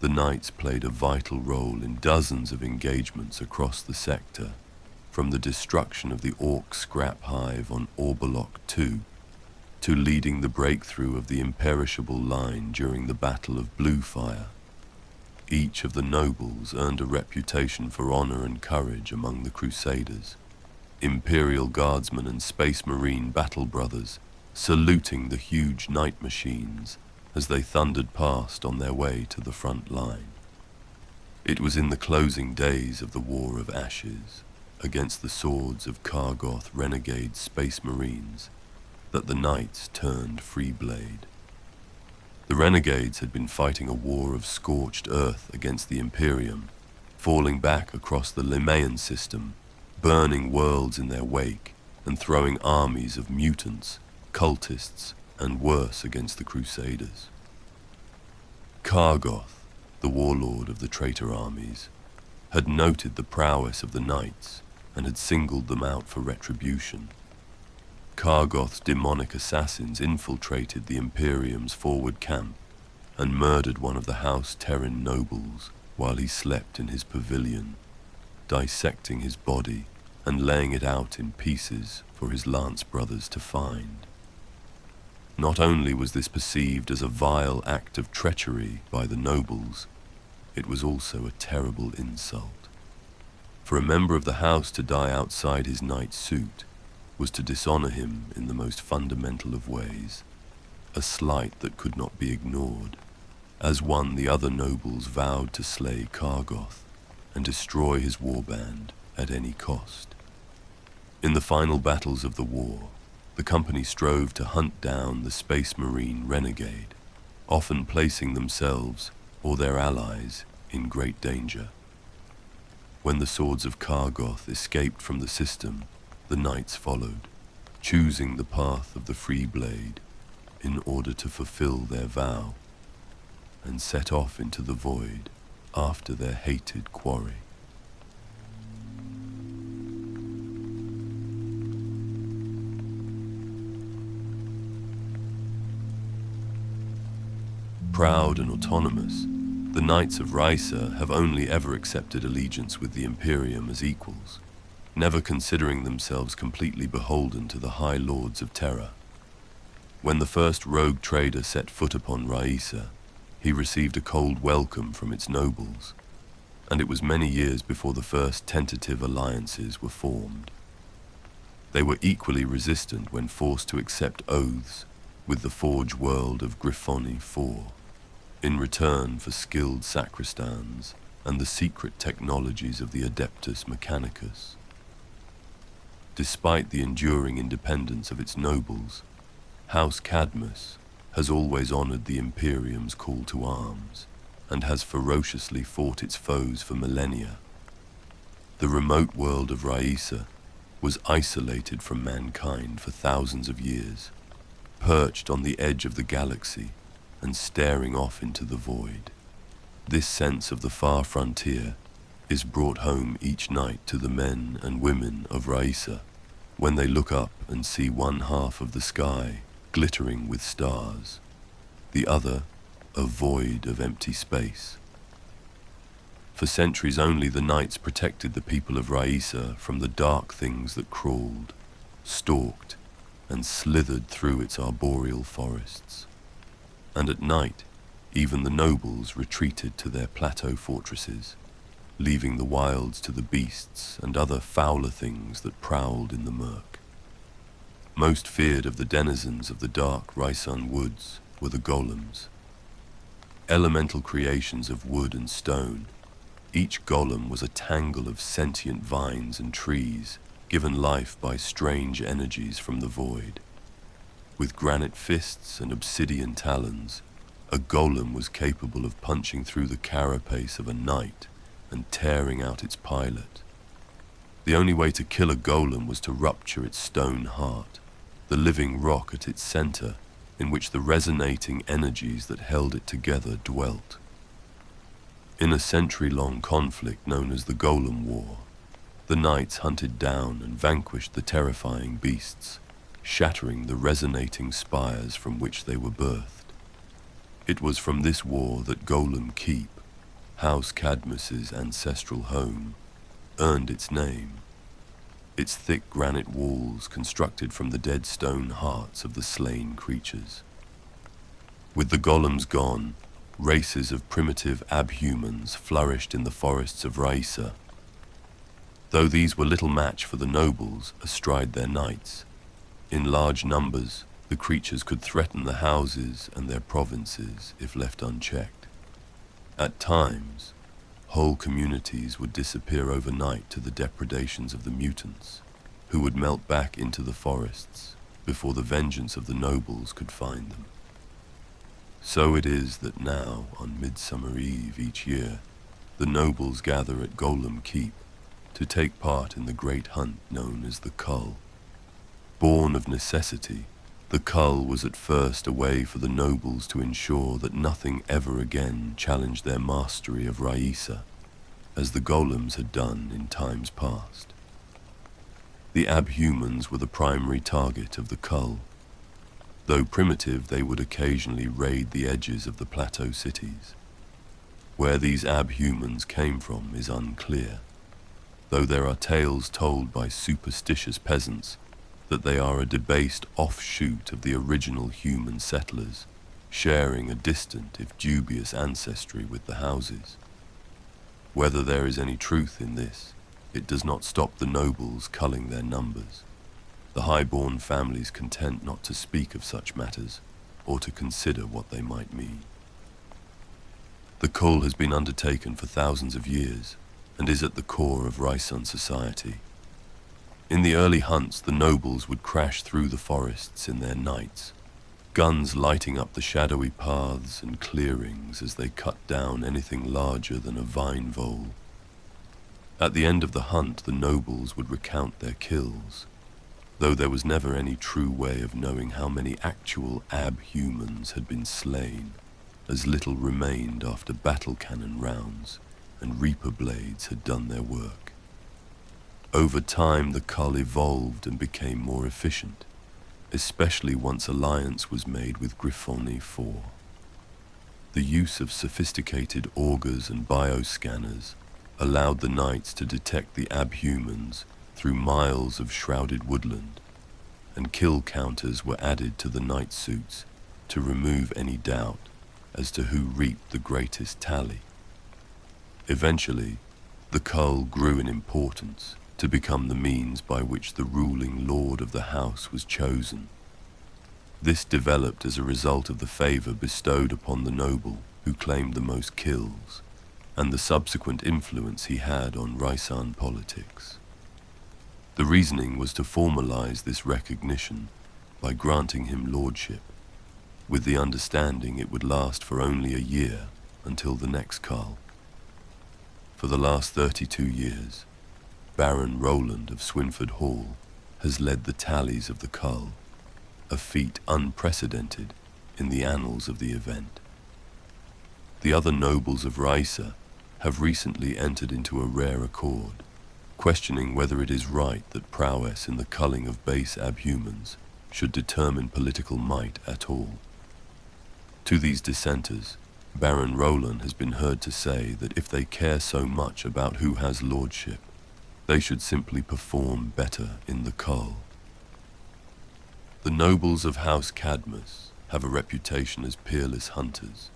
Speaker 1: The Knights played a vital role in dozens of engagements across the sector, from the destruction of the Orc scrap hive on Orbalok II to leading the breakthrough of the imperishable line during the Battle of Bluefire. Each of the nobles earned a reputation for honor and courage among the Crusaders, Imperial Guardsmen and Space Marine battle brothers saluting the huge night machines as they thundered past on their way to the front line. It was in the closing days of the War of Ashes, against the swords of Kargoth renegade Space Marines, that the Knights turned free blade. The renegades had been fighting a war of scorched earth against the Imperium, falling back across the Limaean system, burning worlds in their wake, and throwing armies of mutants, cultists, and worse against the Crusaders. Kargoth, the warlord of the traitor armies, had noted the prowess of the Knights and had singled them out for retribution. Kargoth's demonic assassins infiltrated the Imperium's forward camp and murdered one of the House Terryn nobles while he slept in his pavilion, dissecting his body and laying it out in pieces for his lance brothers to find. Not only was this perceived as a vile act of treachery by the nobles, it was also a terrible insult. For a member of the house to die outside his knight's suit was to dishonor him in the most fundamental of ways, a slight that could not be ignored. As one, the other nobles vowed to slay Kargoth and destroy his warband at any cost. In the final battles of the war, the company strove to hunt down the Space Marine renegade, often placing themselves or their allies in great danger. When the swords of Kargoth escaped from the system, the Knights followed, choosing the path of the free blade in order to fulfill their vow, and set off into the void after their hated quarry. Proud and autonomous, the Knights of Risa have only ever accepted allegiance with the Imperium as equals, never considering themselves completely beholden to the High Lords of Terra. When the first rogue trader set foot upon Risa, he received a cold welcome from its nobles, and it was many years before the first tentative alliances were formed. They were equally resistant when forced to accept oaths with the forge world of Griffith 4, in return for skilled sacristans and the secret technologies of the Adeptus Mechanicus. Despite the enduring independence of its nobles, House Cadmus has always honored the Imperium's call to arms and has ferociously fought its foes for millennia. The remote world of Raisa was isolated from mankind for thousands of years, perched on the edge of the galaxy and staring off into the void. This sense of the far frontier is brought home each night to the men and women of Raisa when they look up and see one half of the sky glittering with stars, the other a void of empty space. For centuries only the nights protected the people of Raisa from the dark things that crawled, stalked, and slithered through its arboreal forests. And at night, even the nobles retreated to their plateau fortresses, leaving the wilds to the beasts and other fouler things that prowled in the murk. Most feared of the denizens of the dark Raisan woods were the golems. Elemental creations of wood and stone, each golem was a tangle of sentient vines and trees given life by strange energies from the void. With granite fists and obsidian talons, a golem was capable of punching through the carapace of a knight and tearing out its pilot. The only way to kill a golem was to rupture its stone heart, the living rock at its center, in which the resonating energies that held it together dwelt. In a century-long conflict known as the Golem War, the knights hunted down and vanquished the terrifying beasts, shattering the resonating spires from which they were birthed. It was from this war that Golem Keep, House Cadmus's ancestral home, earned its name. Its thick granite walls constructed from the dead stone hearts of the slain creatures. With the golems gone, races of primitive abhumans flourished in the forests of Raisa. Though these were little match for the nobles astride their knights, in large numbers the creatures could threaten the houses and their provinces if left unchecked. At times, whole communities would disappear overnight to the depredations of the mutants, who would melt back into the forests before the vengeance of the nobles could find them. So it is that now, on Midsummer Eve each year, the nobles gather at Golem Keep to take part in the great hunt known as the Cull. Born of necessity, the Cull was at first a way for the nobles to ensure that nothing ever again challenged their mastery of Raisa, as the golems had done in times past. The abhumans were the primary target of the Cull. Though primitive, they would occasionally raid the edges of the plateau cities. Where these abhumans came from is unclear, though there are tales told by superstitious peasants that they are a debased offshoot of the original human settlers, sharing a distant if dubious ancestry with the houses. Whether there is any truth in this, it does not stop the nobles culling their numbers, the high-born families content not to speak of such matters or to consider what they might mean. The cull has been undertaken for thousands of years and is at the core of Raisan society. In the early hunts, the nobles would crash through the forests in their knights, guns lighting up the shadowy paths and clearings as they cut down anything larger than a vine vole. At the end of the hunt, the nobles would recount their kills, though there was never any true way of knowing how many actual abhumans had been slain, as little remained after battle cannon rounds and reaper blades had done their work. Over time, the cull evolved and became more efficient, especially once alliance was made with Griffith 4. The use of sophisticated augers and bioscanners allowed the knights to detect the abhumans through miles of shrouded woodland, and kill counters were added to the knight suits to remove any doubt as to who reaped the greatest tally. Eventually, the cull grew in importance to become the means by which the ruling lord of the house was chosen. This developed as a result of the favor bestowed upon the noble who claimed the most kills, and the subsequent influence he had on Rhysand politics. The reasoning was to formalize this recognition by granting him lordship, with the understanding it would last for only a year until the next Carl. For the last 32 years, Baron Roland of Swinford Hall has led the tallies of the cull, a feat unprecedented in the annals of the event. The other nobles of Rhysand have recently entered into a rare accord, questioning whether it is right that prowess in the culling of base abhumans should determine political might at all. To these dissenters, Baron Roland has been heard to say that if they care so much about who has lordship, they should simply perform better in the cull. The nobles of House Cadmus have a reputation as peerless hunters,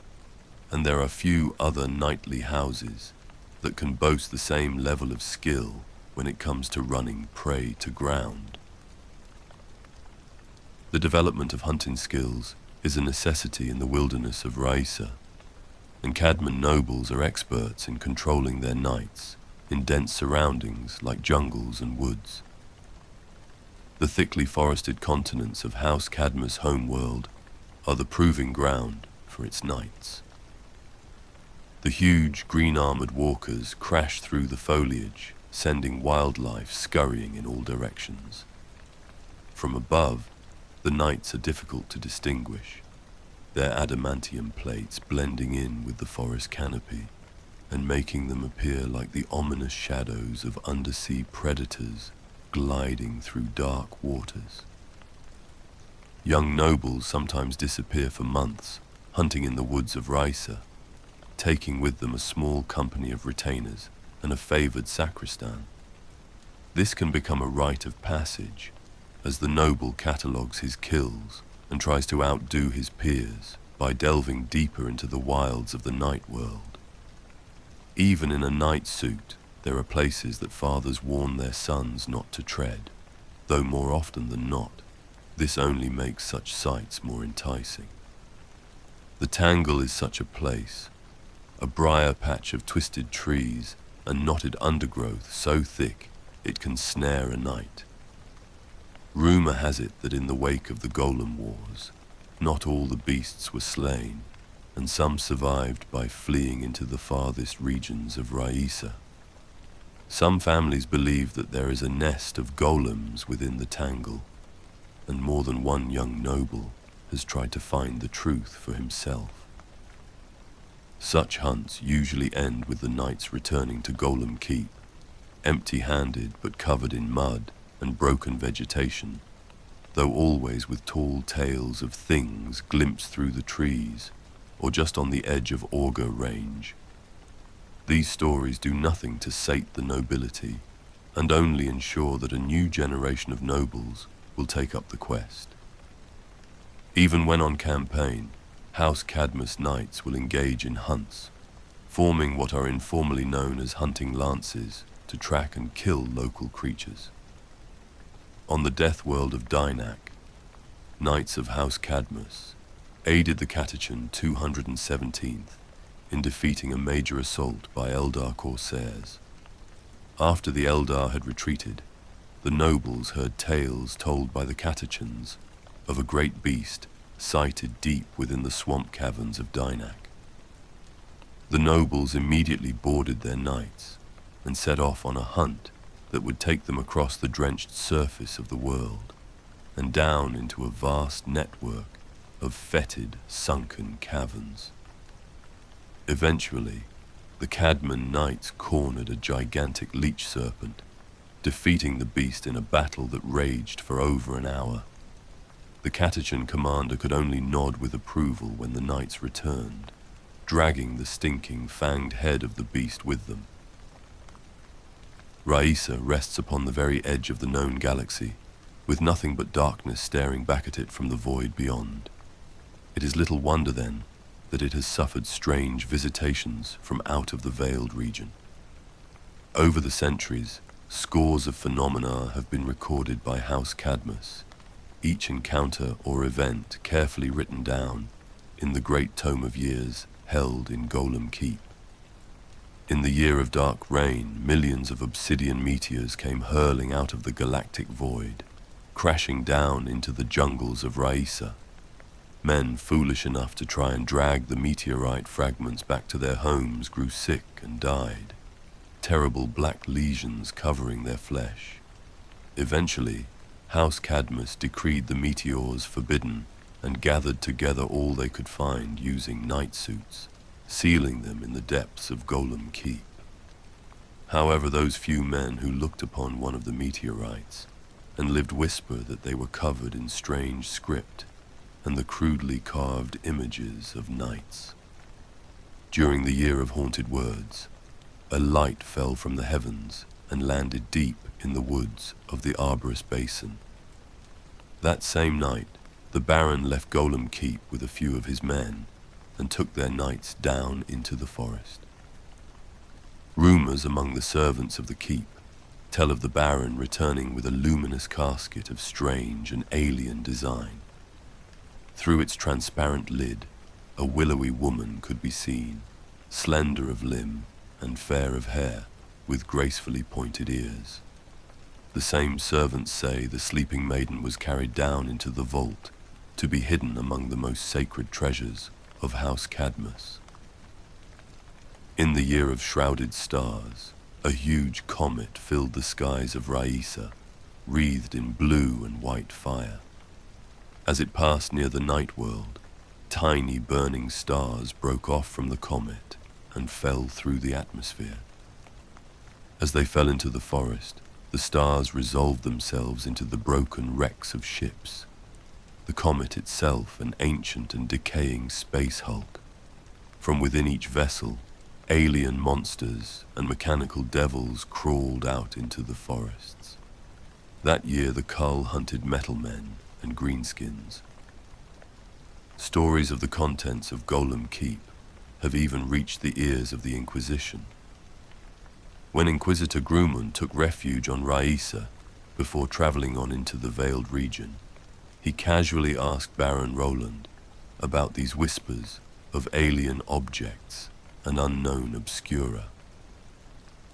Speaker 1: and there are few other knightly houses that can boast the same level of skill when it comes to running prey to ground. The development of hunting skills is a necessity in the wilderness of Rhysand, and Cadman nobles are experts in controlling their knights in dense surroundings like jungles and woods. The thickly forested continents of House Cadmus' homeworld are the proving ground for its knights. The huge green-armored walkers crash through the foliage, sending wildlife scurrying in all directions. From above, the knights are difficult to distinguish, their adamantium plates blending in with the forest canopy and making them appear like the ominous shadows of undersea predators gliding through dark waters. Young nobles sometimes disappear for months, hunting in the woods of Rhysand, taking with them a small company of retainers and a favored sacristan. This can become a rite of passage, as the noble catalogues his kills and tries to outdo his peers by delving deeper into the wilds of the night world. Even in a knight suit, there are places that fathers warn their sons not to tread, though more often than not, this only makes such sights more enticing. The Tangle is such a place, a briar patch of twisted trees and knotted undergrowth so thick it can snare a knight. Rumor has it that in the wake of the Golem Wars, not all the beasts were slain, and some survived by fleeing into the farthest regions of Rhysand. Some families believe that there is a nest of golems within the Tangle, and more than one young noble has tried to find the truth for himself. Such hunts usually end with the knights returning to Golem Keep, empty-handed but covered in mud and broken vegetation, though always with tall tales of things glimpsed through the trees or just on the edge of auger range. These stories do nothing to sate the nobility and only ensure that a new generation of nobles will take up the quest. Even when on campaign, House Cadmus knights will engage in hunts, forming what are informally known as hunting lances to track and kill local creatures. On the death world of Dynak, knights of House Cadmus aided the Catachan 217th in defeating a major assault by Eldar corsairs. After the Eldar had retreated, the nobles heard tales told by the Catachans of a great beast sighted deep within the swamp caverns of Dynak. The nobles immediately boarded their knights and set off on a hunt that would take them across the drenched surface of the world and down into a vast network of fetid, sunken caverns. Eventually, the Cadman knights cornered a gigantic leech serpent, defeating the beast in a battle that raged for over an hour. The Catachan commander could only nod with approval when the knights returned, dragging the stinking, fanged head of the beast with them. Rhysand rests upon the very edge of the known galaxy, with nothing but darkness staring back at it from the void beyond. It is little wonder, then, that it has suffered strange visitations from out of the veiled region. Over the centuries, Scores of phenomena have been recorded by House Cadmus, each encounter or event carefully written down in the Great Tome of Years held in Golem Keep. In the year of dark rain, millions of obsidian meteors came hurling out of the galactic void, crashing down into the jungles of Raisa. Men foolish enough to try and drag the meteorite fragments back to their homes grew sick and died, terrible black lesions covering their flesh. Eventually, House Cadmus decreed the meteors forbidden and gathered together all they could find using night suits, sealing them in the depths of Golem Keep. However, those few men who looked upon one of the meteorites and lived whisper that they were covered in strange script and the crudely carved images of knights. During the year of haunted words, a light fell from the heavens and landed deep in the woods of the Arborous Basin. That same night, the Baron left Golem Keep with a few of his men and took their knights down into the forest. Rumors among the servants of the keep tell of the Baron returning with a luminous casket of strange and alien design. Through its transparent lid, a willowy woman could be seen, slender of limb and fair of hair, with gracefully pointed ears. The same servants say the sleeping maiden was carried down into the vault to be hidden among the most sacred treasures of House Cadmus. In the year of shrouded stars, a huge comet filled the skies of Raisa, wreathed in blue and white fire. As it passed near the night world, tiny burning stars broke off from the comet and fell through the atmosphere. As they fell into the forest, the stars resolved themselves into the broken wrecks of ships, the comet itself an ancient and decaying space hulk. From within each vessel, alien monsters and mechanical devils crawled out into the forests. That year the Cull hunted metal men and greenskins. Stories of the contents of Golem Keep have even reached the ears of the Inquisition. When Inquisitor Grumman took refuge on Raisa before traveling on into the Veiled region, he casually asked Baron Roland about these whispers of alien objects and unknown obscura.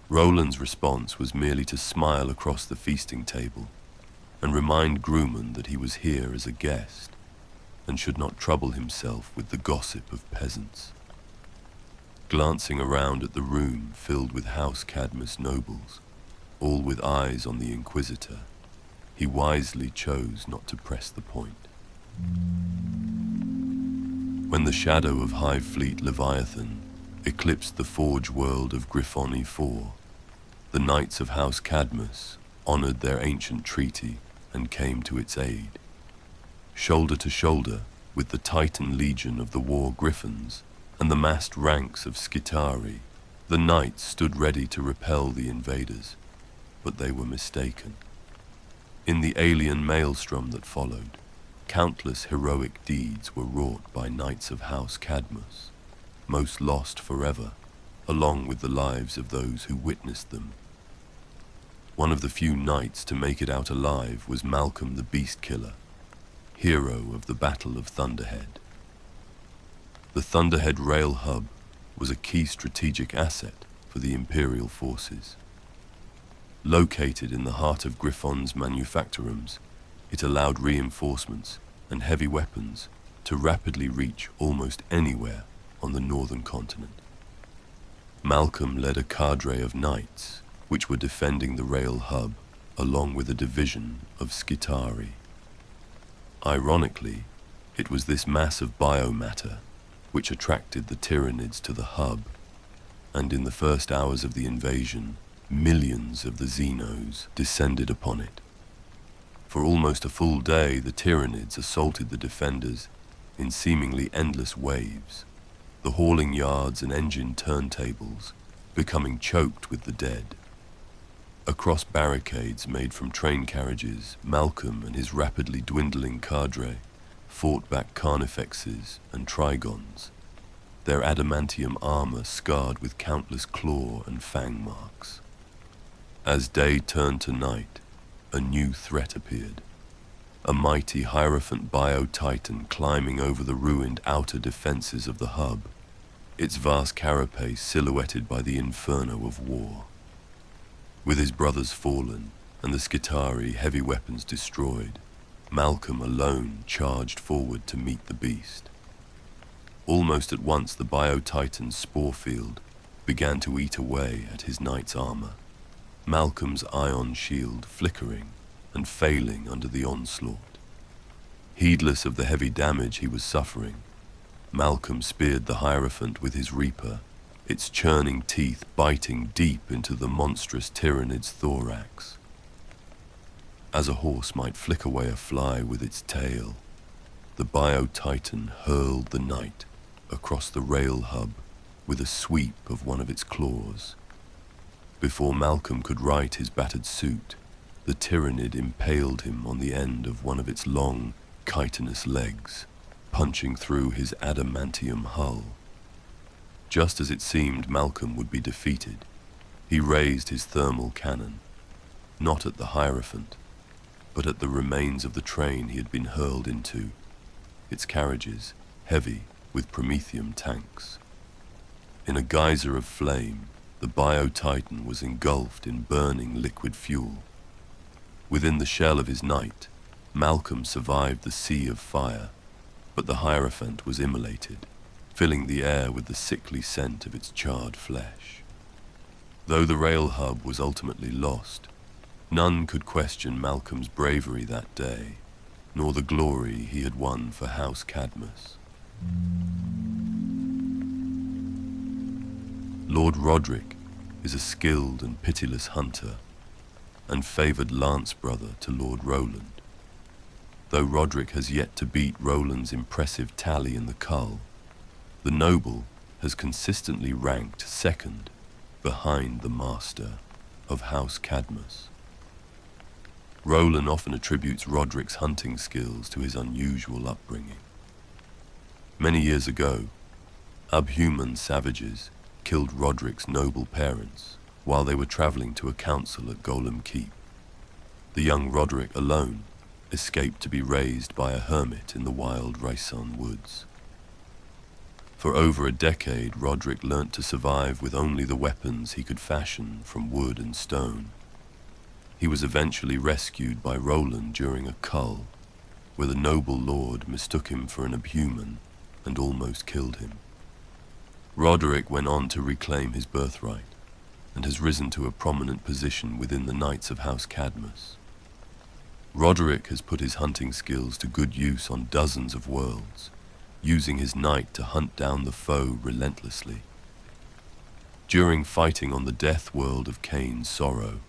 Speaker 1: Roland's response was merely to smile across the feasting table and remind Grumman that he was here as a guest and should not trouble himself with the gossip of peasants. Glancing around at the room filled with House Cadmus nobles, all with eyes on the Inquisitor, he wisely chose not to press the point. When the shadow of Hive Fleet Leviathan eclipsed the forge world of Griffon 4, the Knights of House Cadmus honored their ancient treaty and came to its aid. Shoulder to shoulder with the Titan Legion of the War Griffins and the massed ranks of Skitari, the knights stood ready to repel the invaders, but they were mistaken. In the alien maelstrom that followed, countless heroic deeds were wrought by Knights of House Cadmus, most lost forever, along with the lives of those who witnessed them. One of the few knights to make it out alive was Malcolm the Beast Killer, hero of the Battle of Thunderhead. The Thunderhead rail hub was a key strategic asset for the Imperial forces. Located in the heart of Griffon's manufactorums, it allowed reinforcements and heavy weapons to rapidly reach almost anywhere on the northern continent. Malcolm led a cadre of knights which were defending the rail hub along with a division of Skitari. Ironically, it was this mass of biomatter which attracted the Tyranids to the hub, and in the first hours of the invasion, millions of the Xenos descended upon it. For almost a full day, the Tyranids assaulted the defenders in seemingly endless waves, the hauling yards and engine turntables becoming choked with the dead. Across barricades made from train carriages, Malcolm and his rapidly dwindling cadre fought back carnifexes and trigons, their adamantium armor scarred with countless claw and fang marks. As day turned to night, a new threat appeared. A mighty Hierophant bio-titan climbing over the ruined outer defenses of the hub, its vast carapace silhouetted by the inferno of war. With his brothers fallen and the Skitarii heavy weapons destroyed, Malcolm alone charged forward to meet the beast. Almost at once the bio-titan's spore field began to eat away at his knight's armor, Malcolm's ion shield flickering and failing under the onslaught. Heedless of the heavy damage he was suffering, Malcolm speared the Hierophant with his Reaper, its churning teeth biting deep into the monstrous tyrannid's thorax. As a horse might flick away a fly with its tail, the bio-titan hurled the knight across the rail hub with a sweep of one of its claws. Before Malcolm could right his battered suit, the tyrannid impaled him on the end of one of its long, chitinous legs, punching through his adamantium hull. Just as it seemed Malcolm would be defeated, he raised his thermal cannon, not at the Hierophant, but at the remains of the train he had been hurled into, its carriages heavy with promethium tanks. In a geyser of flame, the bio-titan was engulfed in burning liquid fuel. Within the shell of his knight, Malcolm survived the sea of fire, but the Hierophant was immolated, filling the air with the sickly scent of its charred flesh. Though the rail hub was ultimately lost, none could question Malcolm's bravery that day, nor the glory he had won for House Cadmus. Lord Roderick is a skilled and pitiless hunter, and favoured lance brother to Lord Roland. Though Roderick has yet to beat Roland's impressive tally in the cull, the noble has consistently ranked second behind the master of House Cadmus. Roland often attributes Roderick's hunting skills to his unusual upbringing. Many years ago, Abhuman savages killed Roderick's noble parents while they were travelling to a council at Golem Keep. The young Roderick alone escaped to be raised by a hermit in the wild Raisun woods. For over a decade, Roderick learnt to survive with only the weapons he could fashion from wood and stone. He was eventually rescued by Roland during a cull, where the noble lord mistook him for an Abhuman and almost killed him. Roderick went on to reclaim his birthright, and has risen to a prominent position within the Knights of House Cadmus. Roderick has put his hunting skills to good use on dozens of worlds, using his knight to hunt down the foe relentlessly. During fighting on the death world of Cain's Sorrow,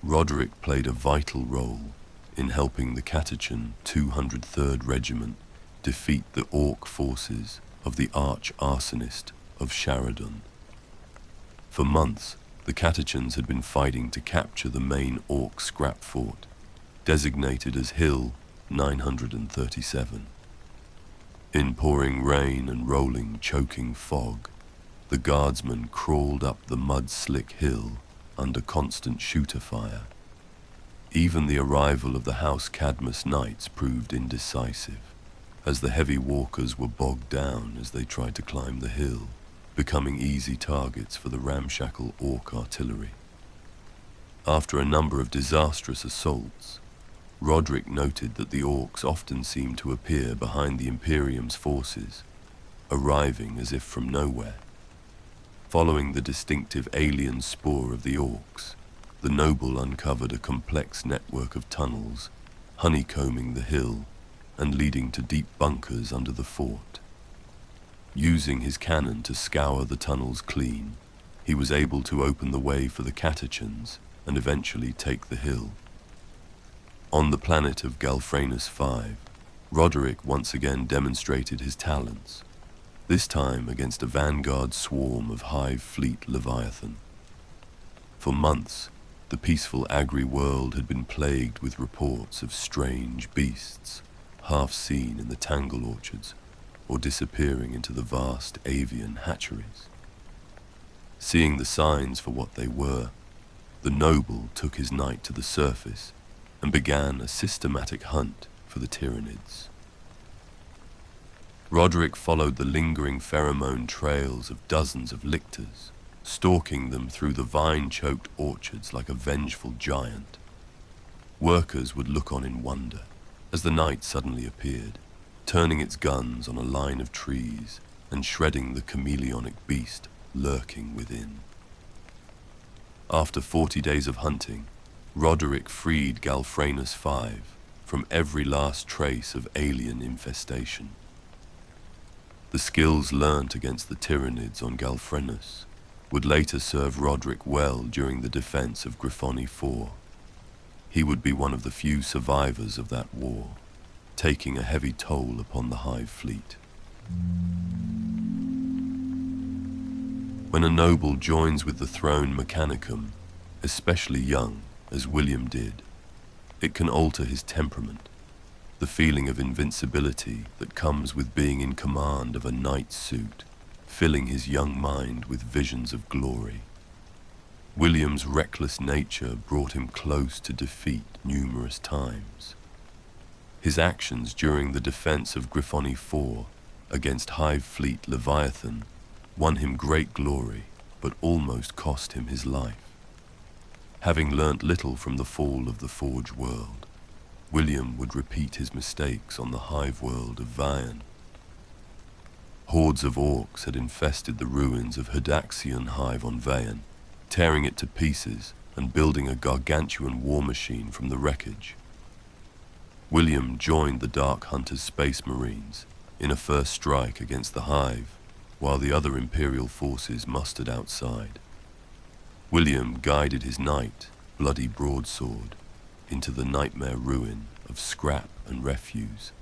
Speaker 1: Roderick played a vital role in helping the Catachan 203rd Regiment defeat the Orc forces of the arch-arsonist of Sharadan. For months, the Catachans had been fighting to capture the main Orc scrap fort, designated as Hill 937. In pouring rain and rolling, choking fog, the guardsmen crawled up the mud-slick hill under constant shooter fire. Even the arrival of the House Cadmus Knights proved indecisive, as the heavy walkers were bogged down as they tried to climb the hill, becoming easy targets for the ramshackle Orc artillery. After a number of disastrous assaults, Roderick noted that the Orcs often seemed to appear behind the Imperium's forces, arriving as if from nowhere. Following the distinctive alien spoor of the Orcs, the noble uncovered a complex network of tunnels, honeycombing the hill and leading to deep bunkers under the fort. Using his cannon to scour the tunnels clean, he was able to open the way for the Catachans and eventually take the hill. On the planet of Galfranus V, Roderick once again demonstrated his talents, this time against a vanguard swarm of Hive Fleet Leviathan. For months, the peaceful Agri world had been plagued with reports of strange beasts, half seen in the tangle orchards or disappearing into the vast avian hatcheries. Seeing the signs for what they were, the noble took his knight to the surface and began a systematic hunt for the Tyranids. Roderick followed the lingering pheromone trails of dozens of lictors, stalking them through the vine-choked orchards like a vengeful giant. Workers would look on in wonder as the knight suddenly appeared, turning its guns on a line of trees and shredding the chameleonic beast lurking within. After 40 days of hunting, Roderick freed Galfranus V from every last trace of alien infestation. The skills learnt against the Tyranids on Galfranus would later serve Roderick well during the defense of Griffith 4. He would be one of the few survivors of that war, taking a heavy toll upon the Hive fleet. When a noble joins with the throne mechanicum, especially young, as William did, it can alter his temperament, the feeling of invincibility that comes with being in command of a knight's suit, filling his young mind with visions of glory. William's reckless nature brought him close to defeat numerous times. His actions during the defense of Griffith 4 against Hive Fleet Leviathan won him great glory, but almost cost him his life. Having learnt little from the fall of the Forge world, William would repeat his mistakes on the Hive world of Vian. Hordes of orcs had infested the ruins of Hydaxian Hive on Vian, tearing it to pieces and building a gargantuan war machine from the wreckage. William joined the Dark Hunter's Space Marines in a first strike against the Hive, while the other Imperial forces mustered outside. William guided his knight, Bloody Broadsword, into the nightmare ruin of scrap and refuse,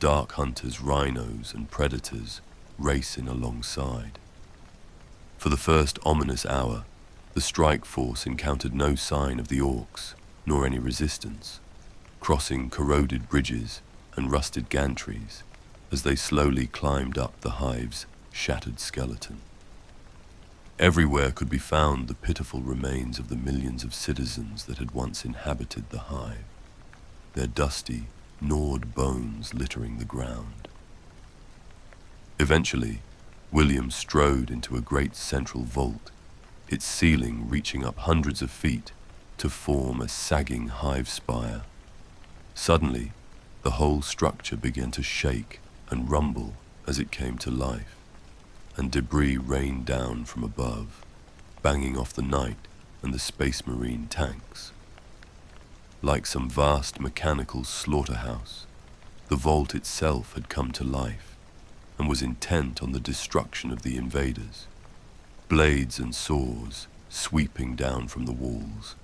Speaker 1: Dark Hunter's rhinos and predators racing alongside. For the first ominous hour, the strike force encountered no sign of the orcs, nor any resistance, crossing corroded bridges and rusted gantries as they slowly climbed up the Hive's shattered skeleton. Everywhere could be found the pitiful remains of the millions of citizens that had once inhabited the Hive, their dusty, gnawed bones littering the ground. Eventually, William strode into a great central vault, its ceiling reaching up hundreds of feet to form a sagging hive spire. Suddenly, the whole structure began to shake and rumble as it came to life, and debris rained down from above, banging off the knight and the Space Marine tanks. Like some vast mechanical slaughterhouse, the vault itself had come to life and was intent on the destruction of the invaders, blades and saws sweeping down from the walls,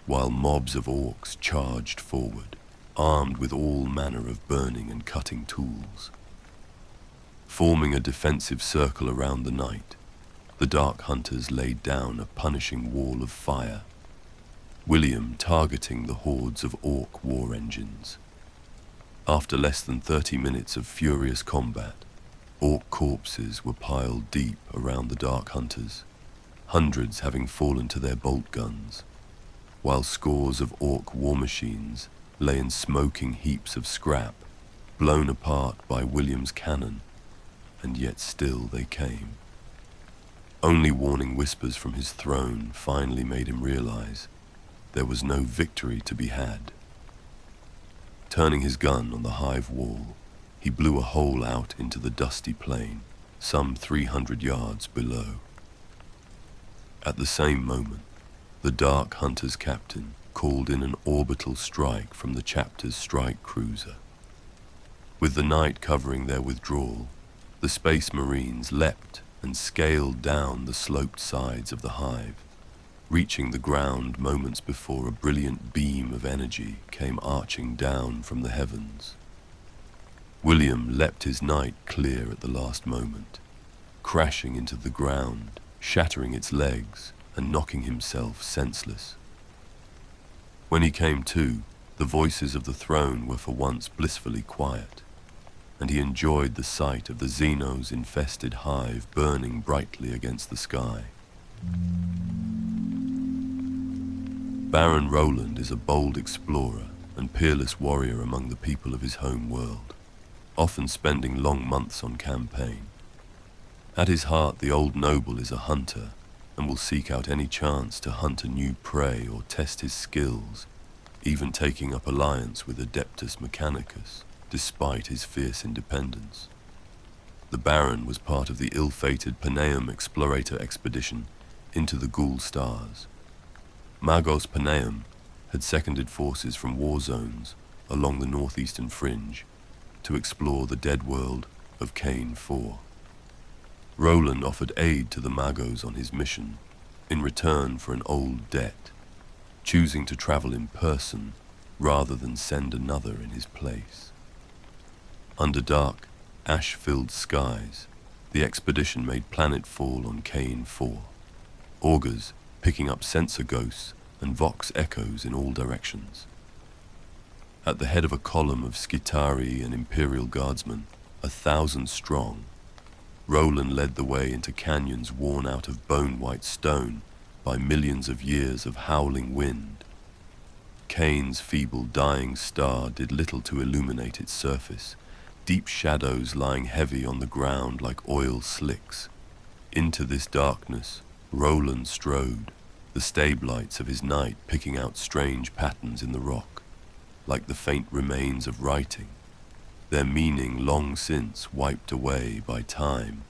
Speaker 1: while mobs of orcs charged forward, armed with all manner of burning and cutting tools. Forming a defensive circle around the knight, the Dark Hunters laid down a punishing wall of fire, William targeting the hordes of orc war engines. After less than 30 minutes of furious combat, orc corpses were piled deep around the Dark Hunters, hundreds having fallen to their bolt guns, while scores of orc war machines lay in smoking heaps of scrap, blown apart by William's cannon, and yet still they came. Only warning whispers from his throne finally made him realize there was no victory to be had. Turning his gun on the Hive wall, he blew a hole out into the dusty plain, some 300 yards below. At the same moment, the Dark Hunter's captain called in an orbital strike from the chapter's strike cruiser. With the night covering their withdrawal, the Space Marines leapt and scaled down the sloped sides of the Hive, reaching the ground moments before a brilliant beam of energy came arching down from the heavens. William leapt his knight clear at the last moment, crashing into the ground, shattering its legs and knocking himself senseless. When he came to, the voices of the throne were for once blissfully quiet, and he enjoyed the sight of the Xenos' infested hive burning brightly against the sky. Baron Roland is a bold explorer and peerless warrior among the people of his home world, often spending long months on campaign. At his heart, the old noble is a hunter and will seek out any chance to hunt a new prey or test his skills, even taking up alliance with Adeptus Mechanicus, despite his fierce independence. The Baron was part of the ill-fated Paneum Explorator expedition into the Ghoul Stars. Magos Paneum had seconded forces from war zones along the northeastern fringe to explore the dead world of Kane 4. Roland offered aid to the Magos on his mission in return for an old debt, choosing to travel in person rather than send another in his place. Under dark, ash-filled skies, the expedition made planetfall on Kane 4, augurs picking up sensor ghosts and vox echoes in all directions. At the head of a column of Skitari and Imperial guardsmen, 1,000 strong, Roland led the way into canyons worn out of bone-white stone by millions of years of howling wind. Kane's feeble dying star did little to illuminate its surface, deep shadows lying heavy on the ground like oil slicks. Into this darkness, Roland strode, the stabelights of his night picking out strange patterns in the rock, like the faint remains of writing, their meaning long since wiped away by time.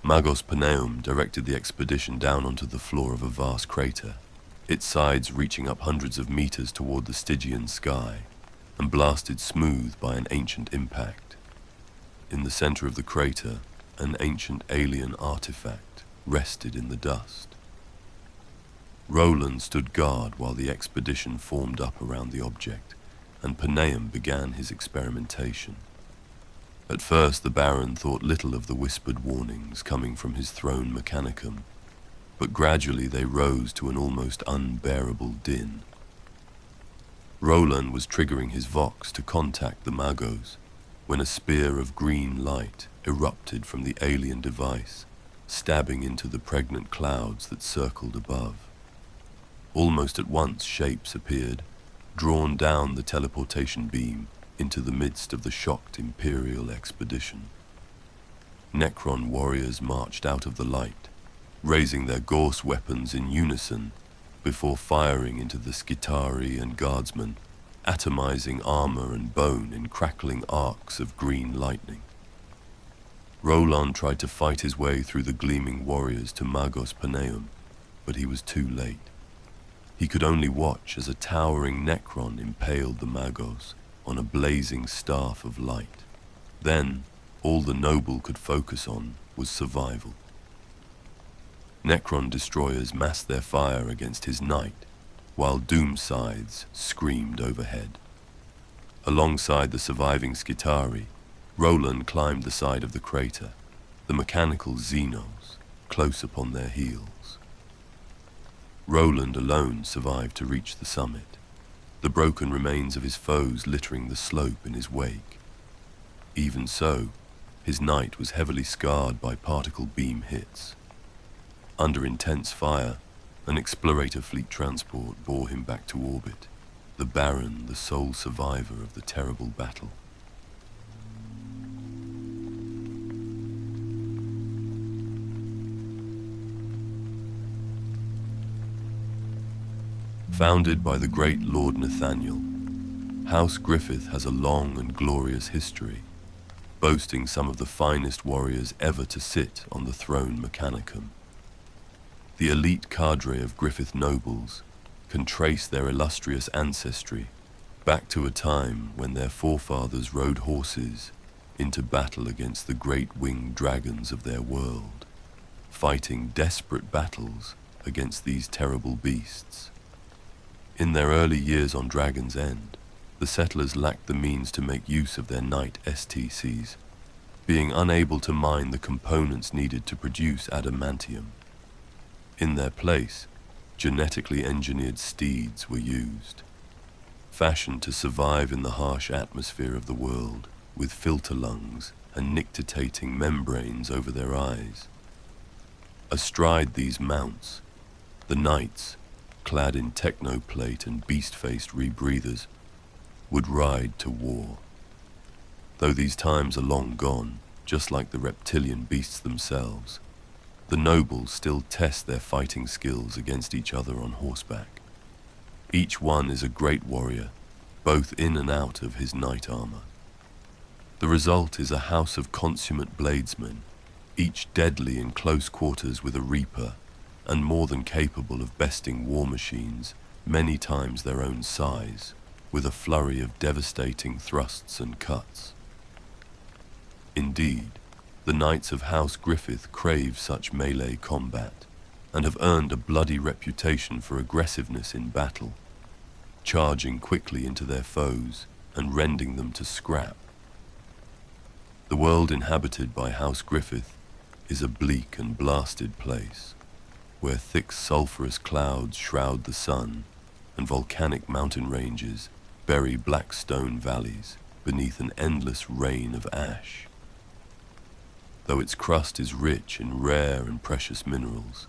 Speaker 1: Magos Paneum directed the expedition down onto the floor of a vast crater, its sides reaching up hundreds of meters toward the Stygian sky, and blasted smooth by an ancient impact. In the center of the crater, an ancient alien artifact rested in the dust. Roland stood guard while the expedition formed up around the object, and Paneum began his experimentation. At first the Baron thought little of the whispered warnings coming from his throne mechanicum, but gradually they rose to an almost unbearable din. Roland was triggering his vox to contact the Magos when a spear of green light erupted from the alien device, stabbing into the pregnant clouds that circled above. Almost at once shapes appeared, drawn down the teleportation beam into the midst of the shocked Imperial expedition. Necron warriors marched out of the light, raising their Gorse weapons in unison before firing into the Skitari and guardsmen, atomizing armor and bone in crackling arcs of green lightning. Roland tried to fight his way through the gleaming warriors to Magos Paneum, but he was too late. He could only watch as a towering Necron impaled the Magos on a blazing staff of light. Then, all the noble could focus on was survival. Necron destroyers massed their fire against his knight, while doom scythes screamed overhead. Alongside the surviving Skitari, Roland climbed the side of the crater, the mechanical Xenos close upon their heels. Roland alone survived to reach the summit, the broken remains of his foes littering the slope in his wake. Even so, his knight was heavily scarred by particle beam hits. Under intense fire, an explorator fleet transport bore him back to orbit, the Baron the sole survivor of the terrible battle. Founded by the great Lord Nathaniel, House Griffith has a long and glorious history, boasting some of the finest warriors ever to sit on the throne mechanicum. The elite cadre of Griffith nobles can trace their illustrious ancestry back to a time when their forefathers rode horses into battle against the great winged dragons of their world, fighting desperate battles against these terrible beasts. In their early years on Dragon's End, the settlers lacked the means to make use of their knight STCs, being unable to mine the components needed to produce adamantium. In their place, genetically engineered steeds were used, fashioned to survive in the harsh atmosphere of the world, with filter lungs and nictitating membranes over their eyes. Astride these mounts, the knights, clad in technoplate and beast-faced rebreathers, would ride to war. Though these times are long gone, just like the reptilian beasts themselves, the nobles still test their fighting skills against each other on horseback. Each one is a great warrior, both in and out of his knight armor. The result is a house of consummate bladesmen, each deadly in close quarters with a reaper, and more than capable of besting war machines many times their own size, with a flurry of devastating thrusts and cuts. Indeed, the knights of House Griffith crave such melee combat, and have earned a bloody reputation for aggressiveness in battle, charging quickly into their foes and rending them to scrap. The world inhabited by House Griffith is a bleak and blasted place, where thick sulphurous clouds shroud the sun and volcanic mountain ranges bury black stone valleys beneath an endless rain of ash. Though its crust is rich in rare and precious minerals,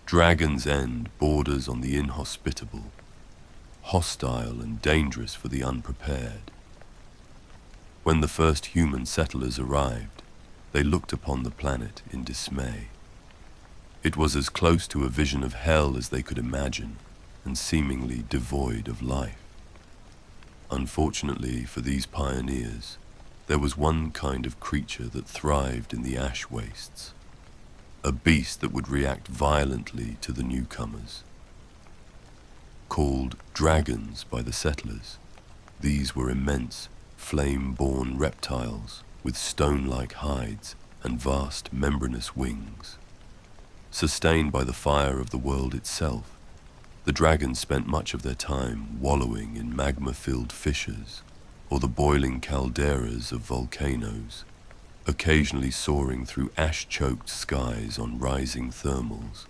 Speaker 1: Dragon's End borders on the inhospitable, hostile and dangerous for the unprepared. When the first human settlers arrived, they looked upon the planet in dismay. It was as close to a vision of hell as they could imagine, and seemingly devoid of life. Unfortunately for these pioneers, there was one kind of creature that thrived in the ash wastes, a beast that would react violently to the newcomers. Called dragons by the settlers, these were immense, flame-born reptiles with stone-like hides and vast membranous wings. Sustained by the fire of the world itself, the dragons spent much of their time wallowing in magma-filled fissures or the boiling calderas of volcanoes, occasionally soaring through ash-choked skies on rising thermals.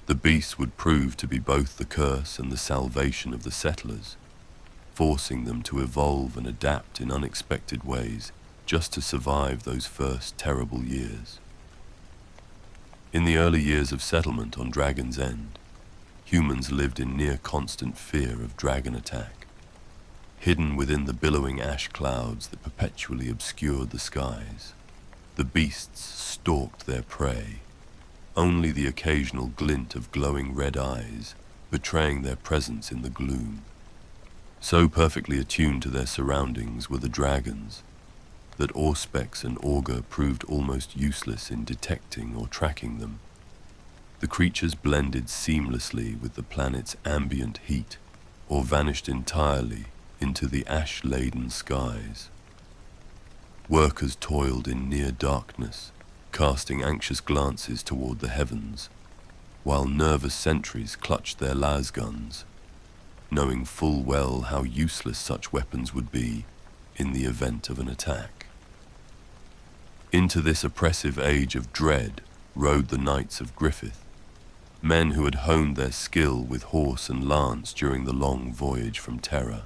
Speaker 1: The beasts would prove to be both the curse and the salvation of the settlers, forcing them to evolve and adapt in unexpected ways just to survive those first terrible years. In the early years of settlement on Dragon's End, humans lived in near constant fear of dragon attack. Hidden within the billowing ash clouds that perpetually obscured the skies, the beasts stalked their prey, only the occasional glint of glowing red eyes betraying their presence in the gloom. So perfectly attuned to their surroundings were the dragons that Auspex and Augur proved almost useless in detecting or tracking them. The creatures blended seamlessly with the planet's ambient heat, or vanished entirely into the ash-laden skies. Workers toiled in near darkness, casting anxious glances toward the heavens, while nervous sentries clutched their lasguns, knowing full well how useless such weapons would be in the event of an attack. Into this oppressive age of dread rode the knights of Griffith, men who had honed their skill with horse and lance during the long voyage from Terra.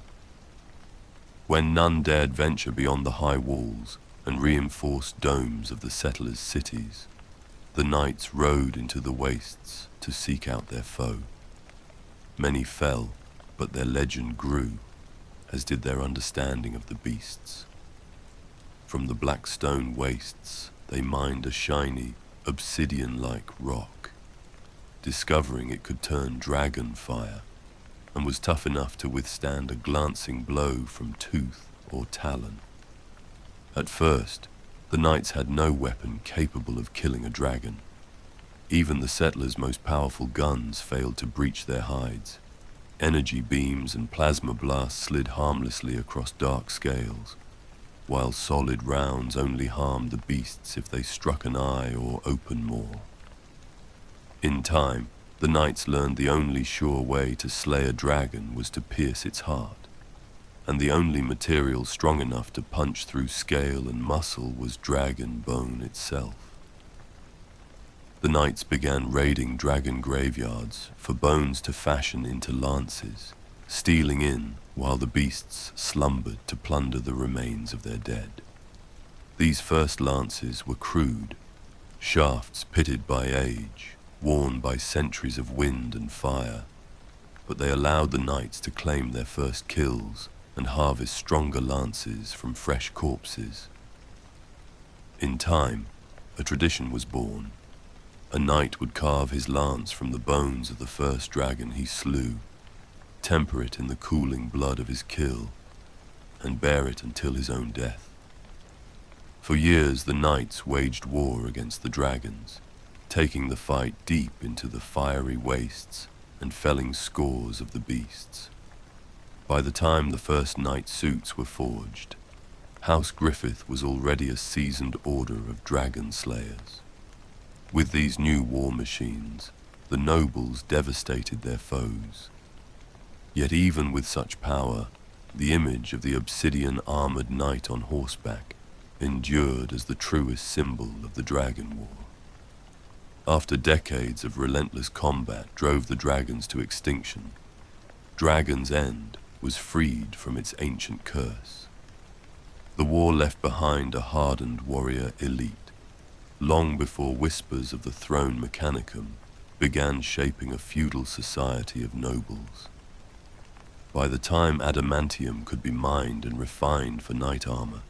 Speaker 1: When none dared venture beyond the high walls and reinforced domes of the settlers' cities, the knights rode into the wastes to seek out their foe. Many fell, but their legend grew, as did their understanding of the beasts. From the black stone wastes, they mined a shiny, obsidian-like rock, discovering it could turn dragon fire, and was tough enough to withstand a glancing blow from tooth or talon. At first, the knights had no weapon capable of killing a dragon. Even the settlers' most powerful guns failed to breach their hides. Energy beams and plasma blasts slid harmlessly across dark scales, while solid rounds only harmed the beasts if they struck an eye or open maw. In time, the knights learned the only sure way to slay a dragon was to pierce its heart, and the only material strong enough to punch through scale and muscle was dragon bone itself. The knights began raiding dragon graveyards for bones to fashion into lances, stealing in while the beasts slumbered to plunder the remains of their dead. These first lances were crude, shafts pitted by age, worn by centuries of wind and fire, but they allowed the knights to claim their first kills and harvest stronger lances from fresh corpses. In time, a tradition was born. A knight would carve his lance from the bones of the first dragon he slew, temper it in the cooling blood of his kill, and bear it until his own death. For years the knights waged war against the dragons, taking the fight deep into the fiery wastes and felling scores of the beasts. By the time the first knight suits were forged, House Griffith was already a seasoned order of dragon slayers. With these new war machines, the nobles devastated their foes. Yet even with such power, the image of the obsidian armored knight on horseback endured as the truest symbol of the dragon war. After decades of relentless combat drove the dragons to extinction, Dragon's End was freed from its ancient curse. The war left behind a hardened warrior elite, long before whispers of the throne mechanicum began shaping a feudal society of nobles. By the time adamantium could be mined and refined for knight armor,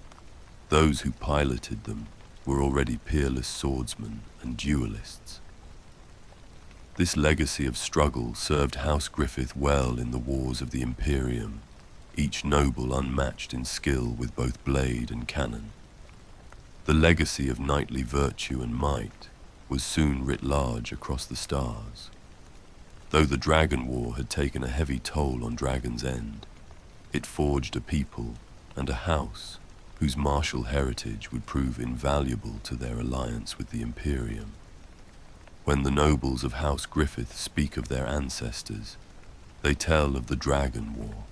Speaker 1: those who piloted them were already peerless swordsmen and duelists. This legacy of struggle served House Griffith well in the wars of the Imperium, each noble unmatched in skill with both blade and cannon. The legacy of knightly virtue and might was soon writ large across the stars. Though the Dragon War had taken a heavy toll on Dragon's End, it forged a people and a house whose martial heritage would prove invaluable to their alliance with the Imperium. When the nobles of House Griffith speak of their ancestors, they tell of the Dragon War,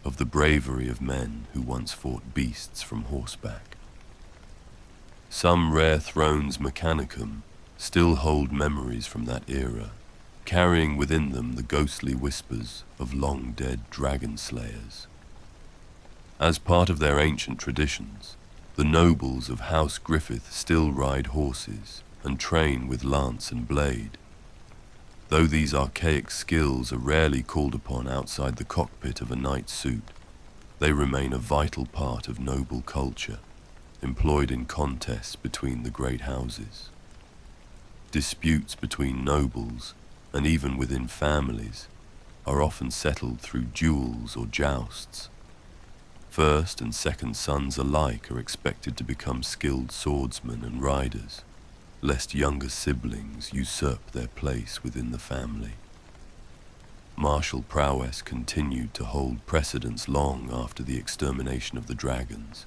Speaker 1: of the bravery of men who once fought beasts from horseback. Some rare thrones mechanicum still hold memories from that era, carrying within them the ghostly whispers of long-dead dragon slayers. As part of their ancient traditions, the nobles of House Griffith still ride horses and train with lance and blade. Though these archaic skills are rarely called upon outside the cockpit of a knight's suit, they remain a vital part of noble culture, employed in contests between the great houses. Disputes between nobles, and even within families, are often settled through duels or jousts. First and second sons alike are expected to become skilled swordsmen and riders, lest younger siblings usurp their place within the family. Martial prowess continued to hold precedence long after the extermination of the dragons,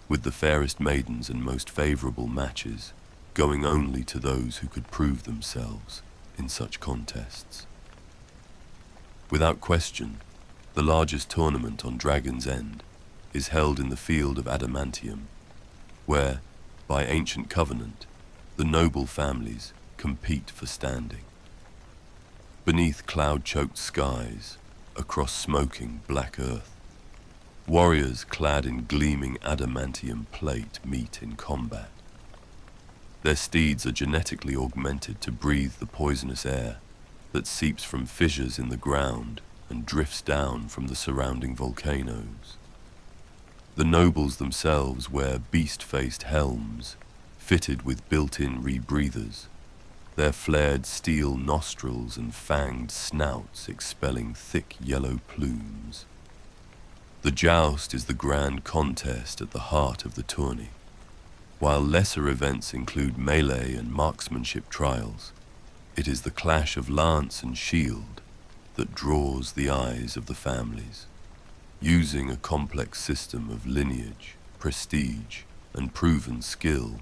Speaker 1: with the fairest maidens and most favorable matches going only to those who could prove themselves in such contests. Without question, the largest tournament on Dragon's End is held in the field of adamantium, where, by ancient covenant, the noble families compete for standing. Beneath cloud-choked skies, across smoking black earth, warriors clad in gleaming adamantium plate meet in combat. Their steeds are genetically augmented to breathe the poisonous air that seeps from fissures in the ground and drifts down from the surrounding volcanoes. The nobles themselves wear beast-faced helms, fitted with built-in rebreathers, their flared steel nostrils and fanged snouts expelling thick yellow plumes. The joust is the grand contest at the heart of the tourney, while lesser events include melee and marksmanship trials. It is the clash of lance and shield that draws the eyes of the families. Using a complex system of lineage, prestige, and proven skill,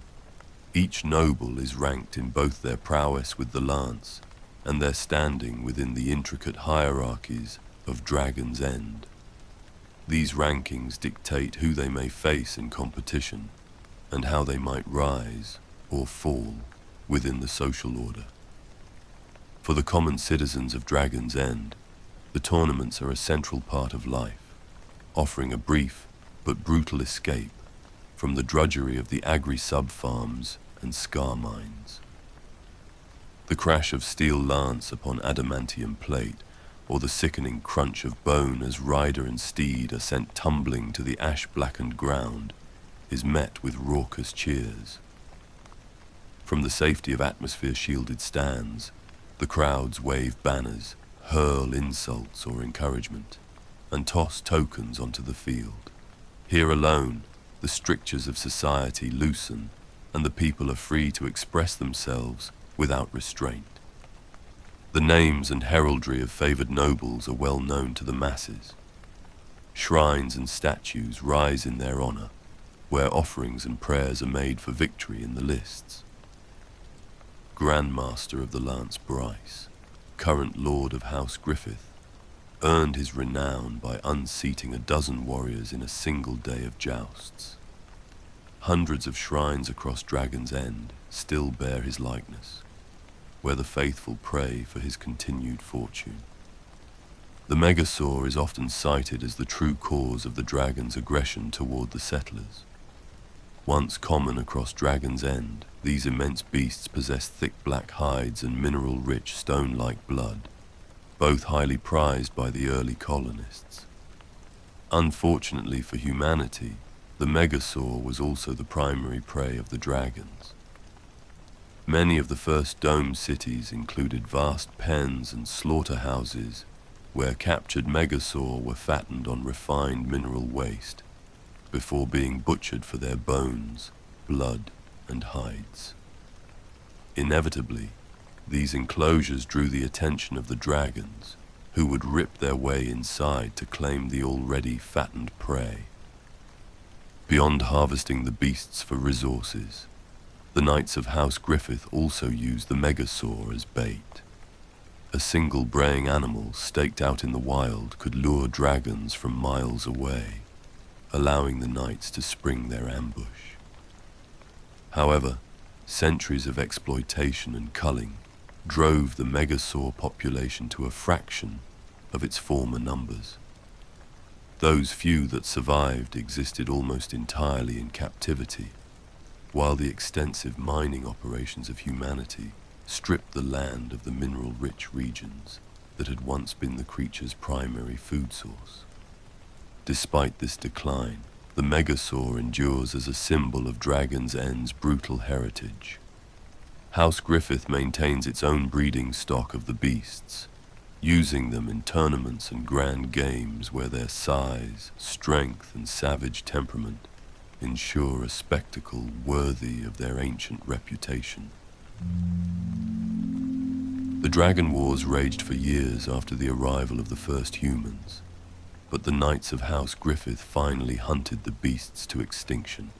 Speaker 1: each noble is ranked in both their prowess with the lance and their standing within the intricate hierarchies of Dragon's End. These rankings dictate who they may face in competition and how they might rise or fall within the social order. For the common citizens of Dragon's End, the tournaments are a central part of life, offering a brief but brutal escape from the drudgery of the agri-sub-farms and scar mines. The crash of steel lance upon adamantium plate or the sickening crunch of bone as rider and steed are sent tumbling to the ash-blackened ground, is met with raucous cheers. From the safety of atmosphere-shielded stands, the crowds wave banners, hurl insults or encouragement, and toss tokens onto the field. Here alone, the strictures of society loosen, and the people are free to express themselves without restraint. The names and heraldry of favored nobles are well known to the masses. Shrines and statues rise in their honor, where offerings and prayers are made for victory in the lists. Grand Master of the Lance Bryce, current Lord of House Griffith, earned his renown by unseating a dozen warriors in a single day of jousts. Hundreds of shrines across Dragon's End still bear his likeness, where the faithful pray for his continued fortune. The Megasaur is often cited as the true cause of the dragon's aggression toward the settlers. Once common across Dragon's End, these immense beasts possess thick black hides and mineral-rich stone-like blood, both highly prized by the early colonists. Unfortunately for humanity, the Megasaur was also the primary prey of the dragons. Many of the first dome cities included vast pens and slaughterhouses where captured Megasaur were fattened on refined mineral waste before being butchered for their bones, blood, and hides. Inevitably, these enclosures drew the attention of the dragons, who would rip their way inside to claim the already fattened prey. Beyond harvesting the beasts for resources, the Knights of House Griffith also used the Megasaur as bait. A single braying animal staked out in the wild could lure dragons from miles away, allowing the knights to spring their ambush. However, centuries of exploitation and culling drove the Megasaur population to a fraction of its former numbers. Those few that survived existed almost entirely in captivity, while the extensive mining operations of humanity stripped the land of the mineral-rich regions that had once been the creature's primary food source. Despite this decline, the Megasaur endures as a symbol of Dragon's End's brutal heritage. House Griffith maintains its own breeding stock of the beasts, using them in tournaments and grand games where their size, strength, and savage temperament ensure a spectacle worthy of their ancient reputation. The Dragon Wars raged for years after the arrival of the first humans, but the Knights of House Griffith finally hunted the beasts to extinction.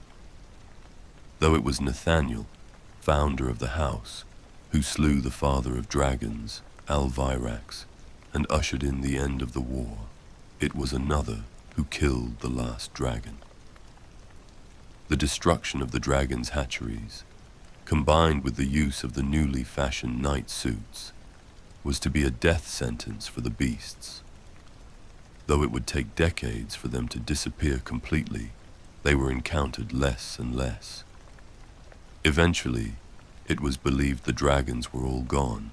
Speaker 1: Though it was Nathaniel, founder of the house, who slew the father of dragons, Alvirax, and ushered in the end of the war, it was another who killed the last dragon. The destruction of the dragon's hatcheries, combined with the use of the newly fashioned knight suits, was to be a death sentence for the beasts. Though it would take decades for them to disappear completely, they were encountered less and less. Eventually, it was believed the dragons were all gone,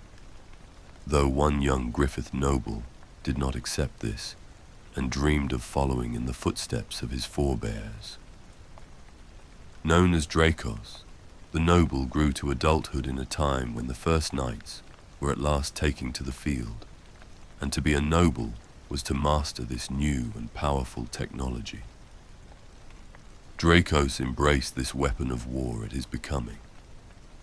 Speaker 1: though one young Griffith noble did not accept this and dreamed of following in the footsteps of his forebears. Known as Dracos, the noble grew to adulthood in a time when the first knights were at last taking to the field, and to be a noble was to master this new and powerful technology. Dracos embraced this weapon of war at his becoming,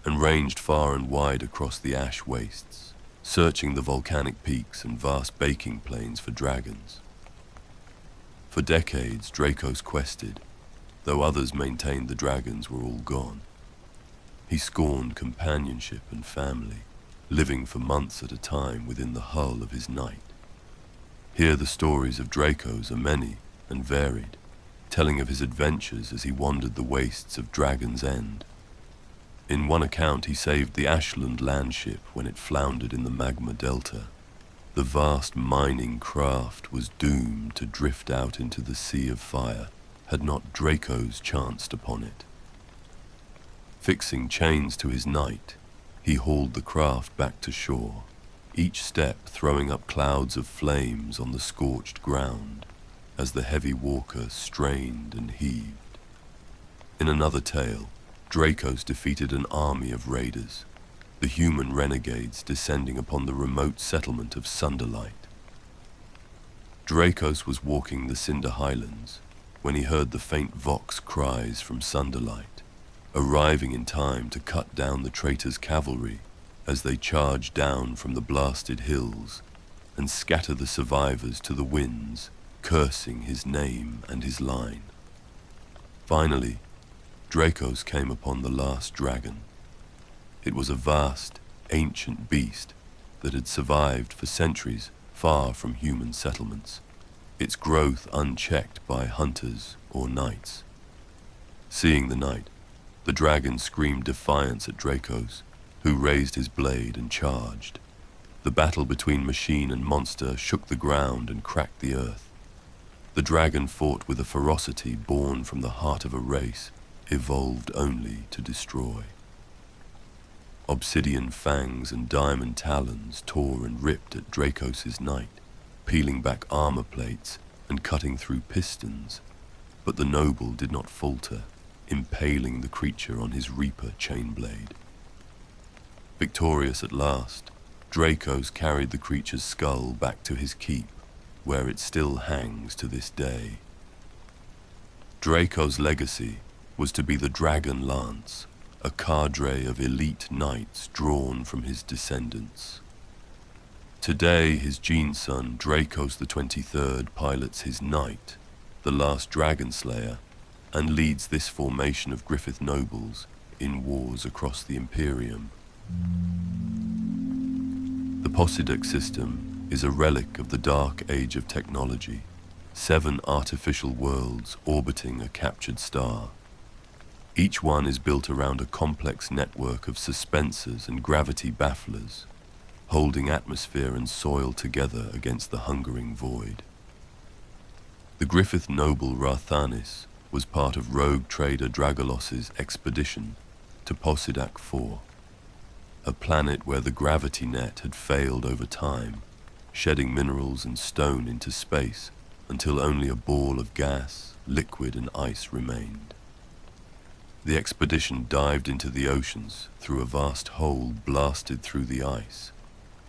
Speaker 1: and ranged far and wide across the ash wastes, searching the volcanic peaks and vast baking plains for dragons. For decades, Dracos quested, though others maintained the dragons were all gone. He scorned companionship and family, living for months at a time within the hull of his knight. Here the stories of Dracos are many and varied, telling of his adventures as he wandered the wastes of Dragon's End. In one account he saved the Ashland landship when it floundered in the magma delta. The vast mining craft was doomed to drift out into the sea of fire had not Dracos chanced upon it. Fixing chains to his knight, he hauled the craft back to shore, each step throwing up clouds of flames on the scorched ground as the heavy walker strained and heaved. In another tale, Dracos defeated an army of raiders, the human renegades descending upon the remote settlement of Sunderlight. Dracos was walking the Cinder Highlands when he heard the faint vox cries from Sunderlight, arriving in time to cut down the traitors' cavalry as they charged down from the blasted hills and scatter the survivors to the winds, cursing his name and his line. Finally, Dracos came upon the last dragon. It was a vast, ancient beast that had survived for centuries far from human settlements, its growth unchecked by hunters or knights. Seeing the knight, the dragon screamed defiance at Dracos, who raised his blade and charged. The battle between machine and monster shook the ground and cracked the earth. The dragon fought with a ferocity born from the heart of a race evolved only to destroy. Obsidian fangs and diamond talons tore and ripped at Dracos' knight, peeling back armor plates and cutting through pistons, but the noble did not falter, impaling the creature on his reaper chainblade. Victorious at last, Dracos carried the creature's skull back to his keep, where it still hangs to this day. Dracos' legacy was to be the Dragon Lance, a cadre of elite knights drawn from his descendants. Today, his gene-son, Dracos the 23rd, pilots his knight, the last dragon slayer, and leads this formation of Griffith nobles in wars across the Imperium. The Posidek system is a relic of the dark age of technology, 7 artificial worlds orbiting a captured star. Each one is built around a complex network of suspensors and gravity bafflers, holding atmosphere and soil together against the hungering void. The Griffith noble Rathanis was part of rogue trader Dragolos's expedition to Posidek 4, a planet where the gravity net had failed over time, shedding minerals and stone into space until only a ball of gas, liquid and ice remained. The expedition dived into the oceans through a vast hole blasted through the ice,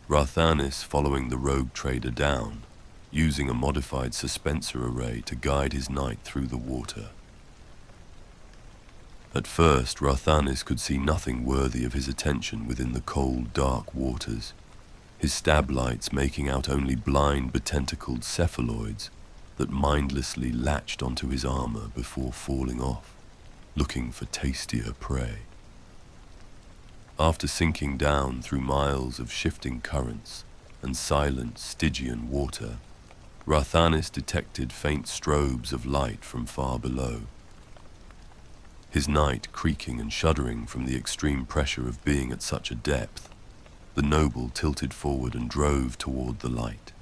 Speaker 1: Rathanis following the rogue trader down, using a modified suspensor array to guide his knight through the water. At first, Rathanis could see nothing worthy of his attention within the cold, dark waters, his stab lights making out only blind, betentacled cephaloids that mindlessly latched onto his armor before falling off, looking for tastier prey. After sinking down through miles of shifting currents and silent Stygian water, Rathanis detected faint strobes of light from far below. His knight creaking and shuddering from the extreme pressure of being at such a depth, the noble tilted forward and drove toward the light.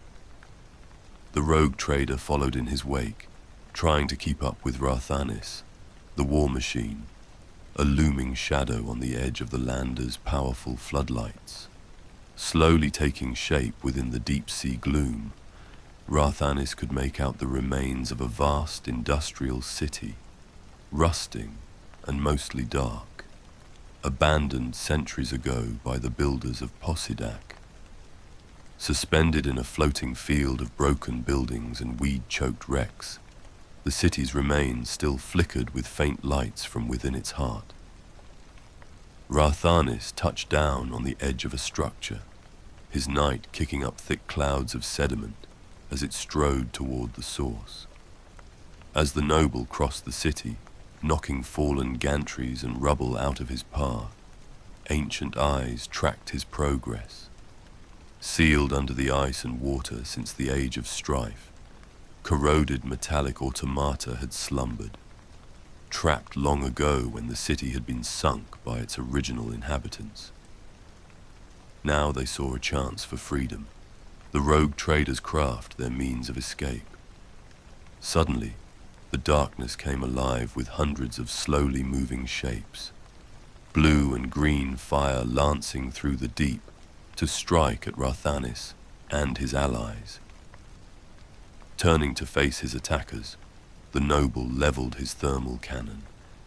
Speaker 1: The rogue trader followed in his wake, trying to keep up with Rathanis, the war machine, a looming shadow on the edge of the lander's powerful floodlights. Slowly taking shape within the deep-sea gloom, Rathanis could make out the remains of a vast industrial city, rusting and mostly dark, abandoned centuries ago by the builders of Posidek. Suspended in a floating field of broken buildings and weed-choked wrecks, the city's remains still flickered with faint lights from within its heart. Rathanis touched down on the edge of a structure, his knight kicking up thick clouds of sediment as it strode toward the source. As the noble crossed the city, knocking fallen gantries and rubble out of his path, ancient eyes tracked his progress. Sealed under the ice and water since the age of strife, corroded metallic automata had slumbered, trapped long ago when the city had been sunk by its original inhabitants. Now they saw a chance for freedom, the rogue traders' craft their means of escape. Suddenly, the darkness came alive with hundreds of slowly moving shapes, blue and green fire lancing through the deep, to strike at Rathanis and his allies. Turning to face his attackers, the noble leveled his thermal cannon,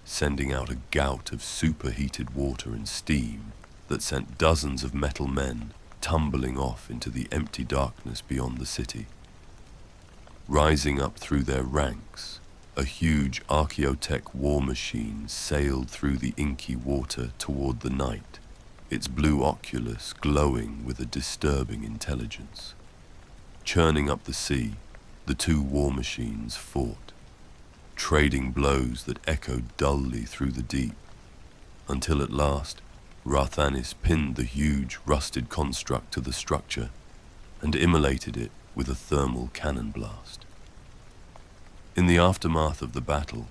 Speaker 1: sending out a gout of superheated water and steam that sent dozens of metal men tumbling off into the empty darkness beyond the city. Rising up through their ranks, a huge archaeotech war machine sailed through the inky water toward the night, its blue oculus glowing with a disturbing intelligence. Churning up the sea, the two war machines fought, trading blows that echoed dully through the deep, until at last Rathanis pinned the huge rusted construct to the structure and immolated it with a thermal cannon blast. In the aftermath of the battle,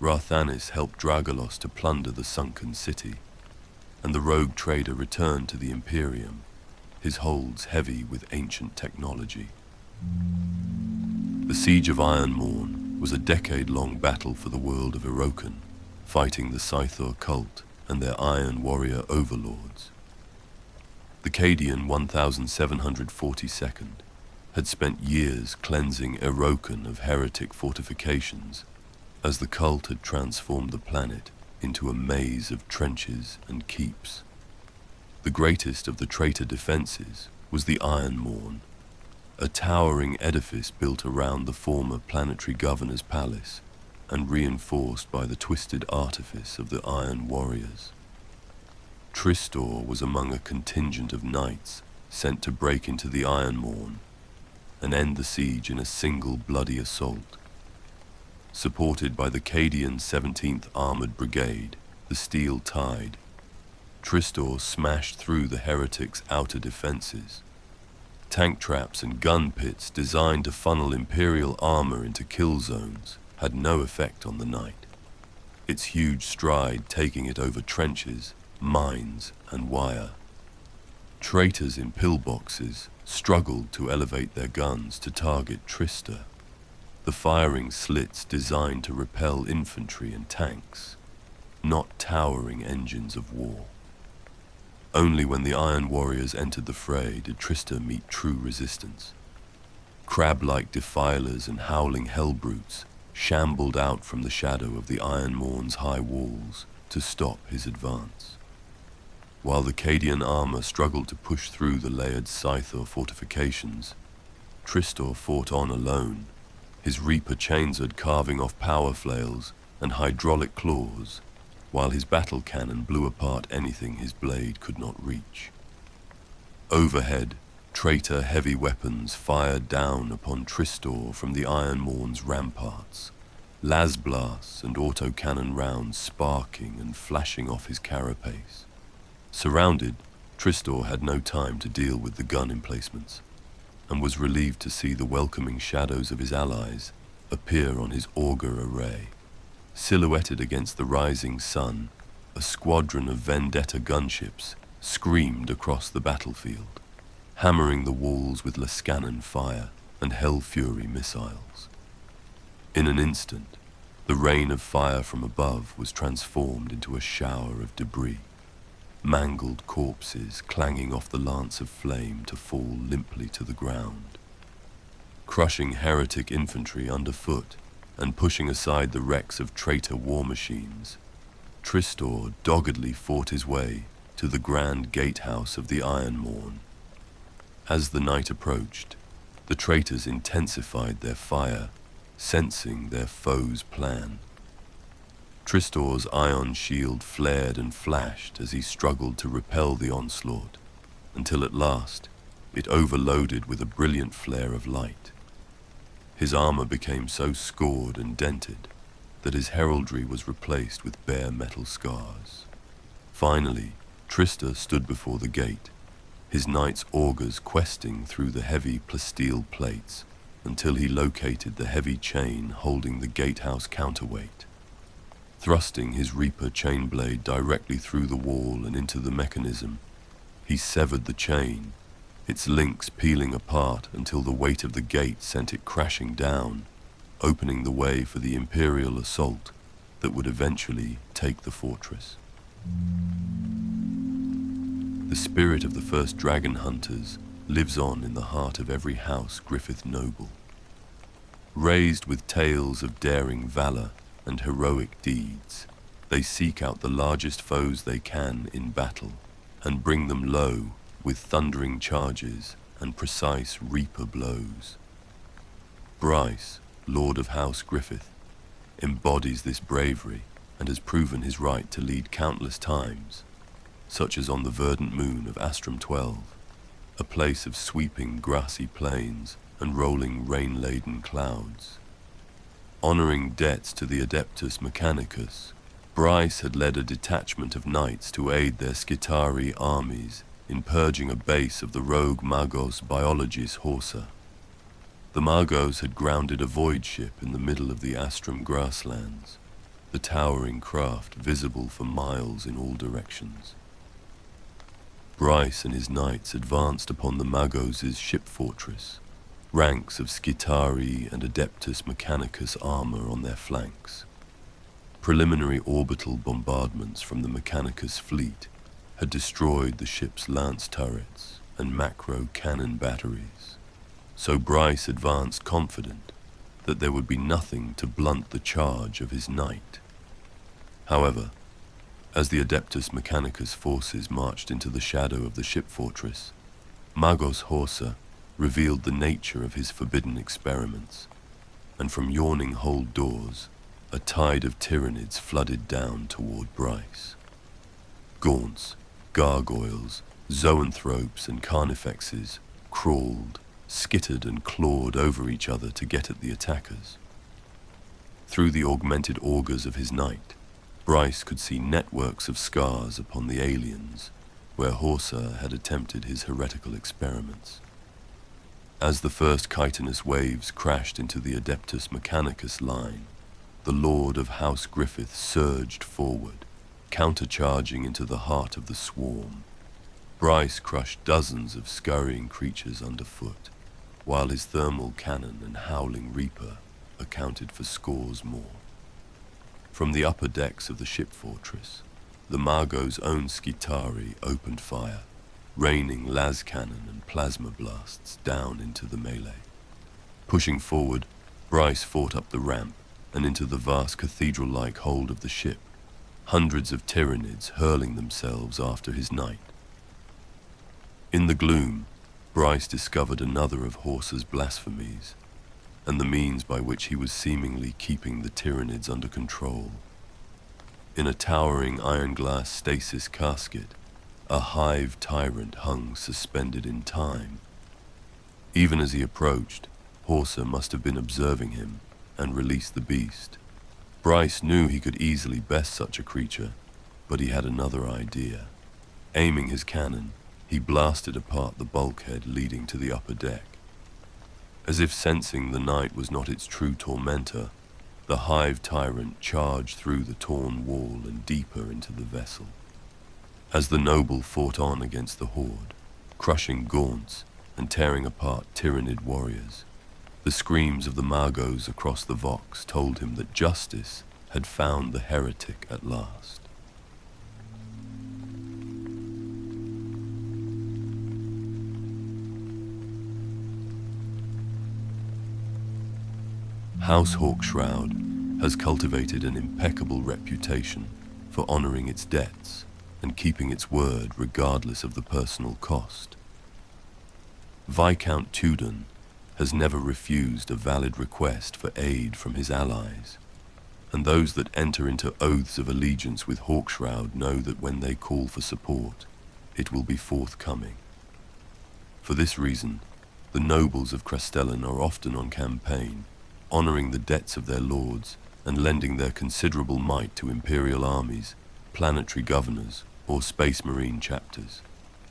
Speaker 1: Rathanis helped Dragalos to plunder the sunken city, and the rogue trader returned to the Imperium, his holds heavy with ancient technology. The Siege of Ironmorn was a decade-long battle for the world of Iroken, fighting the Scythor cult and their Iron Warrior overlords. The Cadian 1742nd had spent years cleansing Iroken of heretic fortifications, as the cult had transformed the planet into a maze of trenches and keeps. The greatest of the traitor defenses was the Ironmorn, a towering edifice built around the former planetary governor's palace and reinforced by the twisted artifice of the Iron Warriors. Tristor was among a contingent of knights sent to break into the Ironmorn and end the siege in a single bloody assault. Supported by the Cadian 17th Armored Brigade, the Steel Tide, Tristor smashed through the heretics' outer defenses. Tank traps and gun pits designed to funnel Imperial armor into kill zones had no effect on the knight, its huge stride taking it over trenches, mines, and wire. Traitors in pillboxes struggled to elevate their guns to target Tristor, the firing slits designed to repel infantry and tanks, not towering engines of war. Only when the Iron Warriors entered the fray did Tristor meet true resistance. Crab-like defilers and howling hellbrutes shambled out from the shadow of the Ironmorn's high walls to stop his advance. While the Cadian armor struggled to push through the layered Scythor fortifications, Tristor fought on alone, his Reaper chainsword carving off power flails and hydraulic claws, while his battle cannon blew apart anything his blade could not reach. Overhead, traitor heavy weapons fired down upon Tristor from the Ironmorn's ramparts, las blasts and autocannon rounds sparking and flashing off his carapace. Surrounded, Tristor had no time to deal with the gun emplacements, and was relieved to see the welcoming shadows of his allies appear on his augur array. Silhouetted against the rising sun, a squadron of Vendetta gunships screamed across the battlefield, hammering the walls with Lascannon fire and Hell Fury missiles. In an instant, the rain of fire from above was transformed into a shower of debris, mangled corpses clanging off the lance of flame to fall limply to the ground. Crushing heretic infantry underfoot and pushing aside the wrecks of traitor war machines, Tristor doggedly fought his way to the grand gatehouse of the Ironmorn. As the night approached, the traitors intensified their fire, sensing their foe's plan. Tristor's ion shield flared and flashed as he struggled to repel the onslaught, until at last it overloaded with a brilliant flare of light. His armor became so scored and dented that his heraldry was replaced with bare metal scars. Finally, Tristor stood before the gate, his knight's augurs questing through the heavy plasteel plates until he located the heavy chain holding the gatehouse counterweight. Thrusting his Reaper chain blade directly through the wall and into the mechanism, he severed the chain, its links peeling apart until the weight of the gate sent it crashing down, opening the way for the Imperial assault that would eventually take the fortress. The spirit of the first dragon hunters lives on in the heart of every house Griffith noble. Raised with tales of daring valor and heroic deeds, they seek out the largest foes they can in battle and bring them low with thundering charges and precise reaper blows. Bryce, Lord of House Griffith, embodies this bravery and has proven his right to lead countless times, such as on the verdant moon of Astrum 12, a place of sweeping grassy plains and rolling rain-laden clouds. Honoring debts to the Adeptus Mechanicus, Bryce had led a detachment of knights to aid their Skitari armies in purging a base of the rogue Magos Biologis Horsa. The Magos had grounded a void ship in the middle of the Astrum grasslands, the towering craft visible for miles in all directions. Bryce and his knights advanced upon the Magos' ship fortress, ranks of Skitari and Adeptus Mechanicus armor on their flanks. Preliminary orbital bombardments from the Mechanicus fleet had destroyed the ship's lance turrets and macro cannon batteries, so Bryce advanced confident that there would be nothing to blunt the charge of his knight. However, as the Adeptus Mechanicus forces marched into the shadow of the ship fortress, Magos Horsa revealed the nature of his forbidden experiments, and from yawning hold doors, a tide of tyrannids flooded down toward Bryce. Gaunts, gargoyles, zoanthropes and carnifexes crawled, skittered and clawed over each other to get at the attackers. Through the augmented augurs of his knight, Bryce could see networks of scars upon the aliens where Horsa had attempted his heretical experiments. As the first chitinous waves crashed into the Adeptus Mechanicus line, the Lord of House Griffith surged forward, countercharging into the heart of the swarm. Bryce crushed dozens of scurrying creatures underfoot, while his thermal cannon and howling reaper accounted for scores more. From the upper decks of the ship fortress, the Magos' own Skitari opened fire, raining las cannon and plasma blasts down into the melee. Pushing forward, Bryce fought up the ramp and into the vast cathedral-like hold of the ship, hundreds of tyrannids hurling themselves after his knight. In the gloom, Bryce discovered another of Horsa's blasphemies, and the means by which he was seemingly keeping the tyrannids under control. In a towering iron-glass stasis casket, a hive tyrant hung suspended in time. Even as he approached, Horsa must have been observing him and released the beast. Bryce knew he could easily best such a creature, but he had another idea. Aiming his cannon, he blasted apart the bulkhead leading to the upper deck. As if sensing the night was not its true tormentor, the hive tyrant charged through the torn wall and deeper into the vessel. As the noble fought on against the horde, crushing gaunts and tearing apart tyrannid warriors, the screams of the Magos across the Vox told him that justice had found the heretic at last. House Hawkshroud has cultivated an impeccable reputation for honoring its debts and keeping its word regardless of the personal cost. Viscount Tudun has never refused a valid request for aid from his allies, and those that enter into oaths of allegiance with Hawkshroud know that when they call for support, it will be forthcoming. For this reason, the nobles of Crestellan are often on campaign, honoring the debts of their lords and lending their considerable might to imperial armies, planetary governors, or space marine chapters.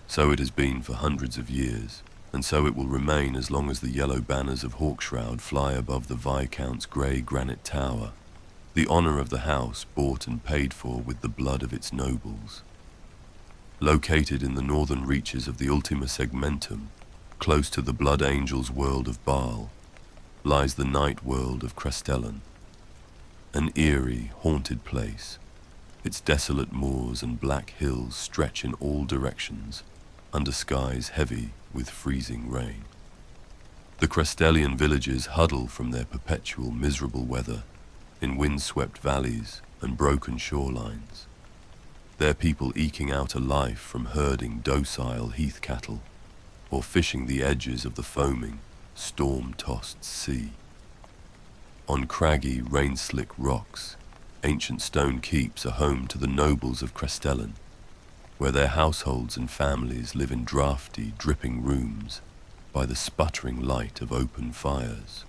Speaker 1: So it has been for hundreds of years, and so it will remain as long as the yellow banners of Hawkshroud fly above the Viscount's grey granite tower, the honour of the house bought and paid for with the blood of its nobles. Located in the northern reaches of the Ultima Segmentum, close to the Blood Angel's world of Baal, lies the night world of Crestellan, an eerie, haunted place Its desolate moors and black hills stretch in all directions, under skies heavy with freezing rain. The Crestellian villages huddle from their perpetual miserable weather in wind-swept valleys and broken shorelines, their people eking out a life from herding docile heath cattle or fishing the edges of the foaming, storm-tossed sea. On craggy, rain-slick rocks, ancient stone keeps are home to the nobles of Crestellan, where their households and families live in drafty, dripping rooms by the sputtering light of open fires.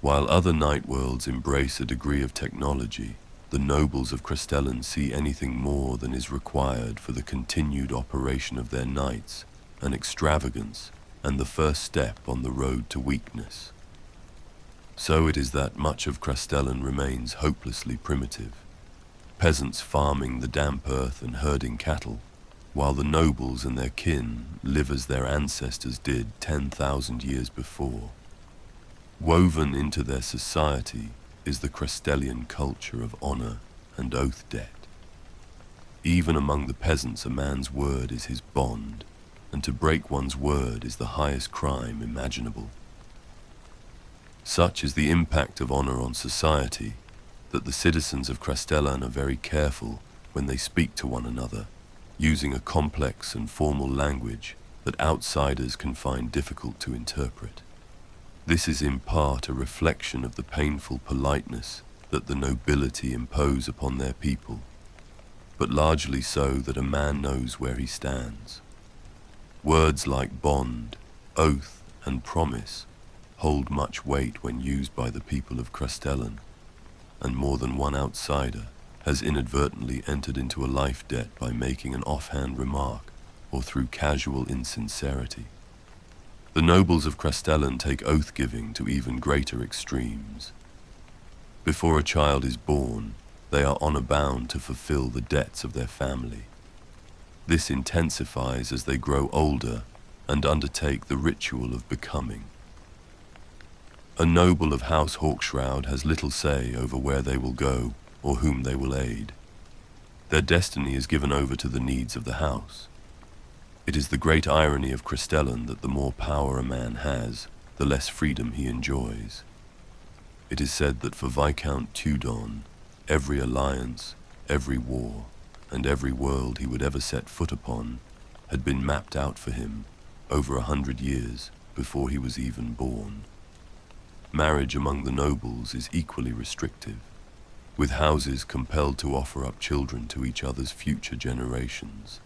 Speaker 1: While other night worlds embrace a degree of technology, the nobles of Crestellan see anything more than is required for the continued operation of their nights an extravagance and the first step on the road to weakness. So it is that much of Crestellan remains hopelessly primitive, peasants farming the damp earth and herding cattle, while the nobles and their kin live as their ancestors did 10,000 years before. Woven into their society is the Crestellian culture of honor and oath debt. Even among the peasants, a man's word is his bond, and to break one's word is the highest crime imaginable. Such is the impact of honor on society that the citizens of Crestellan are very careful when they speak to one another, using a complex and formal language that outsiders can find difficult to interpret. This is in part a reflection of the painful politeness that the nobility impose upon their people, but largely so that a man knows where he stands. Words like bond, oath, and promise hold much weight when used by the people of Crestellan, and more than one outsider has inadvertently entered into a life debt by making an offhand remark or through casual insincerity. The nobles of Crestellan take oath-giving to even greater extremes. Before a child is born, they are honor-bound to fulfill the debts of their family. This intensifies as they grow older and undertake the ritual of becoming. A noble of House Hawkshroud has little say over where they will go or whom they will aid. Their destiny is given over to the needs of the house. It is the great irony of Crestellan that the more power a man has, the less freedom he enjoys. It is said that for Viscount Tudon, every alliance, every war, and every world he would ever set foot upon had been mapped out for him over 100 years before he was even born. Marriage among the nobles is equally restrictive, with houses compelled to offer up children to each other's future generations,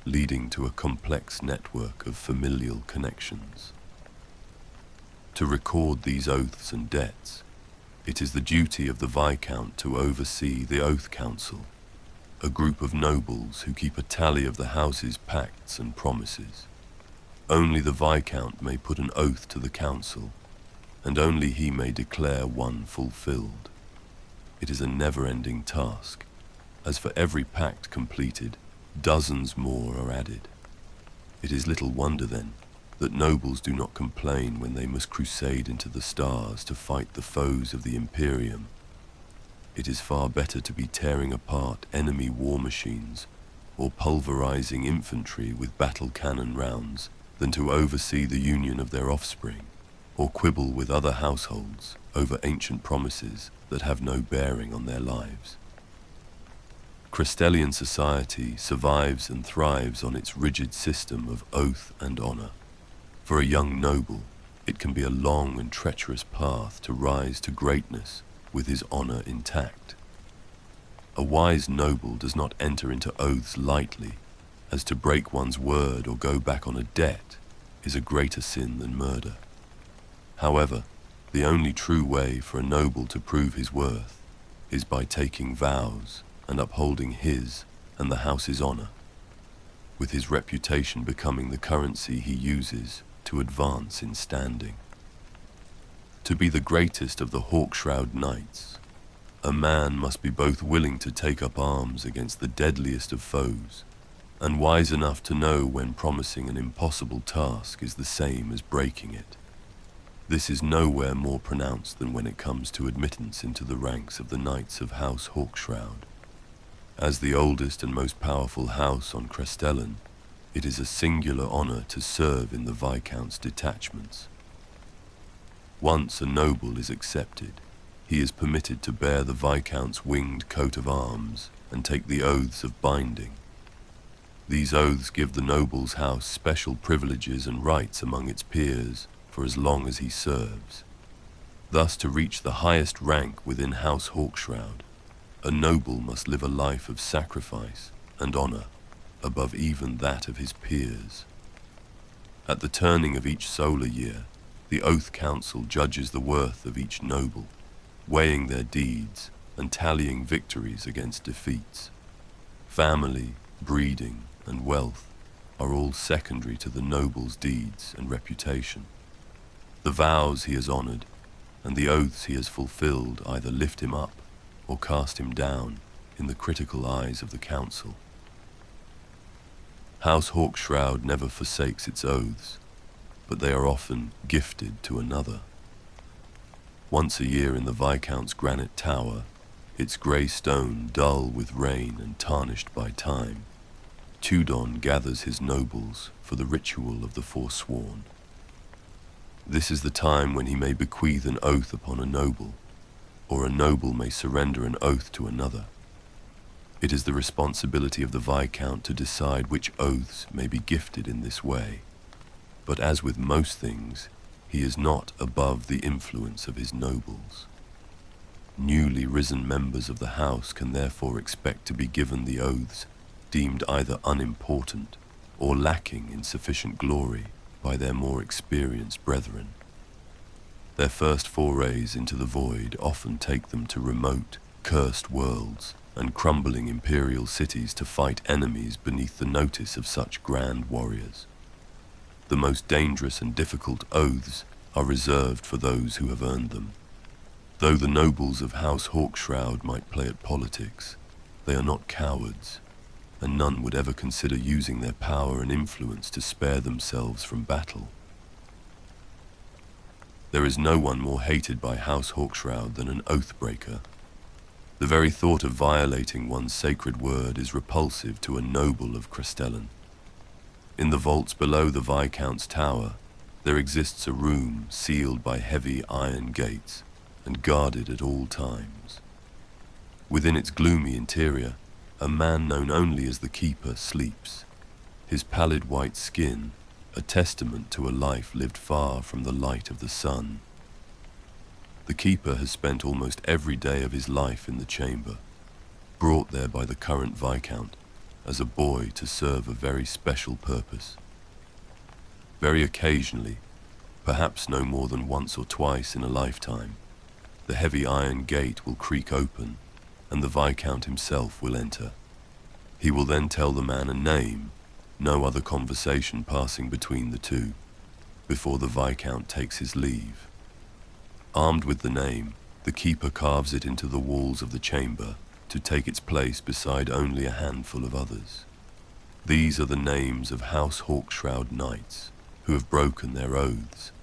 Speaker 1: leading to a complex network of familial connections. To record these oaths and debts, it is the duty of the Viscount to oversee the Oath Council, a group of nobles who keep a tally of the house's pacts and promises. Only the Viscount may put an oath to the council, and only he may declare one fulfilled. It is a never-ending task, as for every pact completed, dozens more are added. It is little wonder, then, that nobles do not complain when they must crusade into the stars to fight the foes of the Imperium. It is far better to be tearing apart enemy war machines or pulverizing infantry with battle cannon rounds than to oversee the union of their offspring or quibble with other households over ancient promises that have no bearing on their lives. Crestellian society survives and thrives on its rigid system of oath and honor. For a young noble, it can be a long and treacherous path to rise to greatness with his honor intact. A wise noble does not enter into oaths lightly, as to break one's word or go back on a debt is a greater sin than murder. However, the only true way for a noble to prove his worth is by taking vows and upholding his and the house's honor, with his reputation becoming the currency he uses to advance in standing. To be the greatest of the Hawkshroud knights, a man must be both willing to take up arms against the deadliest of foes, and wise enough to know when promising an impossible task is the same as breaking it. This is nowhere more pronounced than when it comes to admittance into the ranks of the Knights of House Hawkshroud. As the oldest and most powerful house on Crestellan, it is a singular honor to serve in the Viscount's detachments. Once a noble is accepted, he is permitted to bear the Viscount's winged coat of arms and take the oaths of binding. These oaths give the noble's house special privileges and rights among its peers for as long as he serves. Thus, to reach the highest rank within House Hawkshroud, a noble must live a life of sacrifice and honor above even that of his peers. At the turning of each solar year, the Oath Council judges the worth of each noble, weighing their deeds and tallying victories against defeats. Family, breeding, and wealth are all secondary to the noble's deeds and reputation. The vows he has honored and the oaths he has fulfilled either lift him up or cast him down in the critical eyes of the council. House Hawkshroud never forsakes its oaths, but they are often gifted to another. Once a year in the Viscount's granite tower, its grey stone dull with rain and tarnished by time, Tudon gathers his nobles for the ritual of the Forsworn. This is the time when he may bequeath an oath upon a noble, or a noble may surrender an oath to another. It is the responsibility of the Viscount to decide which oaths may be gifted in this way, but as with most things, he is not above the influence of his nobles. Newly risen members of the house can therefore expect to be given the oaths deemed either unimportant or lacking in sufficient glory by their more experienced brethren. Their first forays into the void often take them to remote, cursed worlds and crumbling imperial cities to fight enemies beneath the notice of such grand warriors. The most dangerous and difficult oaths are reserved for those who have earned them. Though the nobles of House Hawkshroud might play at politics, they are not cowards, and none would ever consider using their power and influence to spare themselves from battle. There is no one more hated by House Hawkshroud than an oathbreaker. The very thought of violating one's sacred word is repulsive to a noble of Crestellan. In the vaults below the Viscount's tower, there exists a room sealed by heavy iron gates and guarded at all times. Within its gloomy interior, a man known only as the Keeper sleeps, his pallid white skin a testament to a life lived far from the light of the sun. The Keeper has spent almost every day of his life in the chamber, brought there by the current Viscount as a boy to serve a very special purpose. Very occasionally, perhaps no more than once or twice in a lifetime, the heavy iron gate will creak open and the Viscount himself will enter. He will then tell the man a name, no other conversation passing between the two, before the Viscount takes his leave. Armed with the name, the Keeper carves it into the walls of the chamber to take its place beside only a handful of others. These are the names of House Hawkshroud knights who have broken their oaths,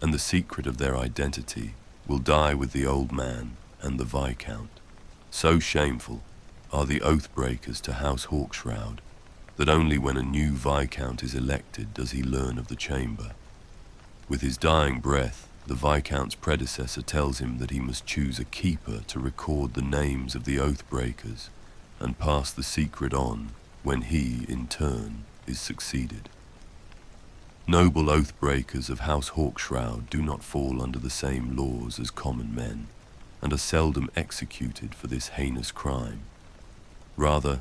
Speaker 1: and the secret of their identity will die with the old man and the Viscount. So shameful are the oath breakers to House Hawkshroud that only when a new Viscount is elected does he learn of the chamber. With his dying breath, the Viscount's predecessor tells him that he must choose a keeper to record the names of the oath breakers and pass the secret on when he, in turn, is succeeded. Noble oath breakers of House Hawkshroud do not fall under the same laws as common men, and are seldom executed for this heinous crime. Rather,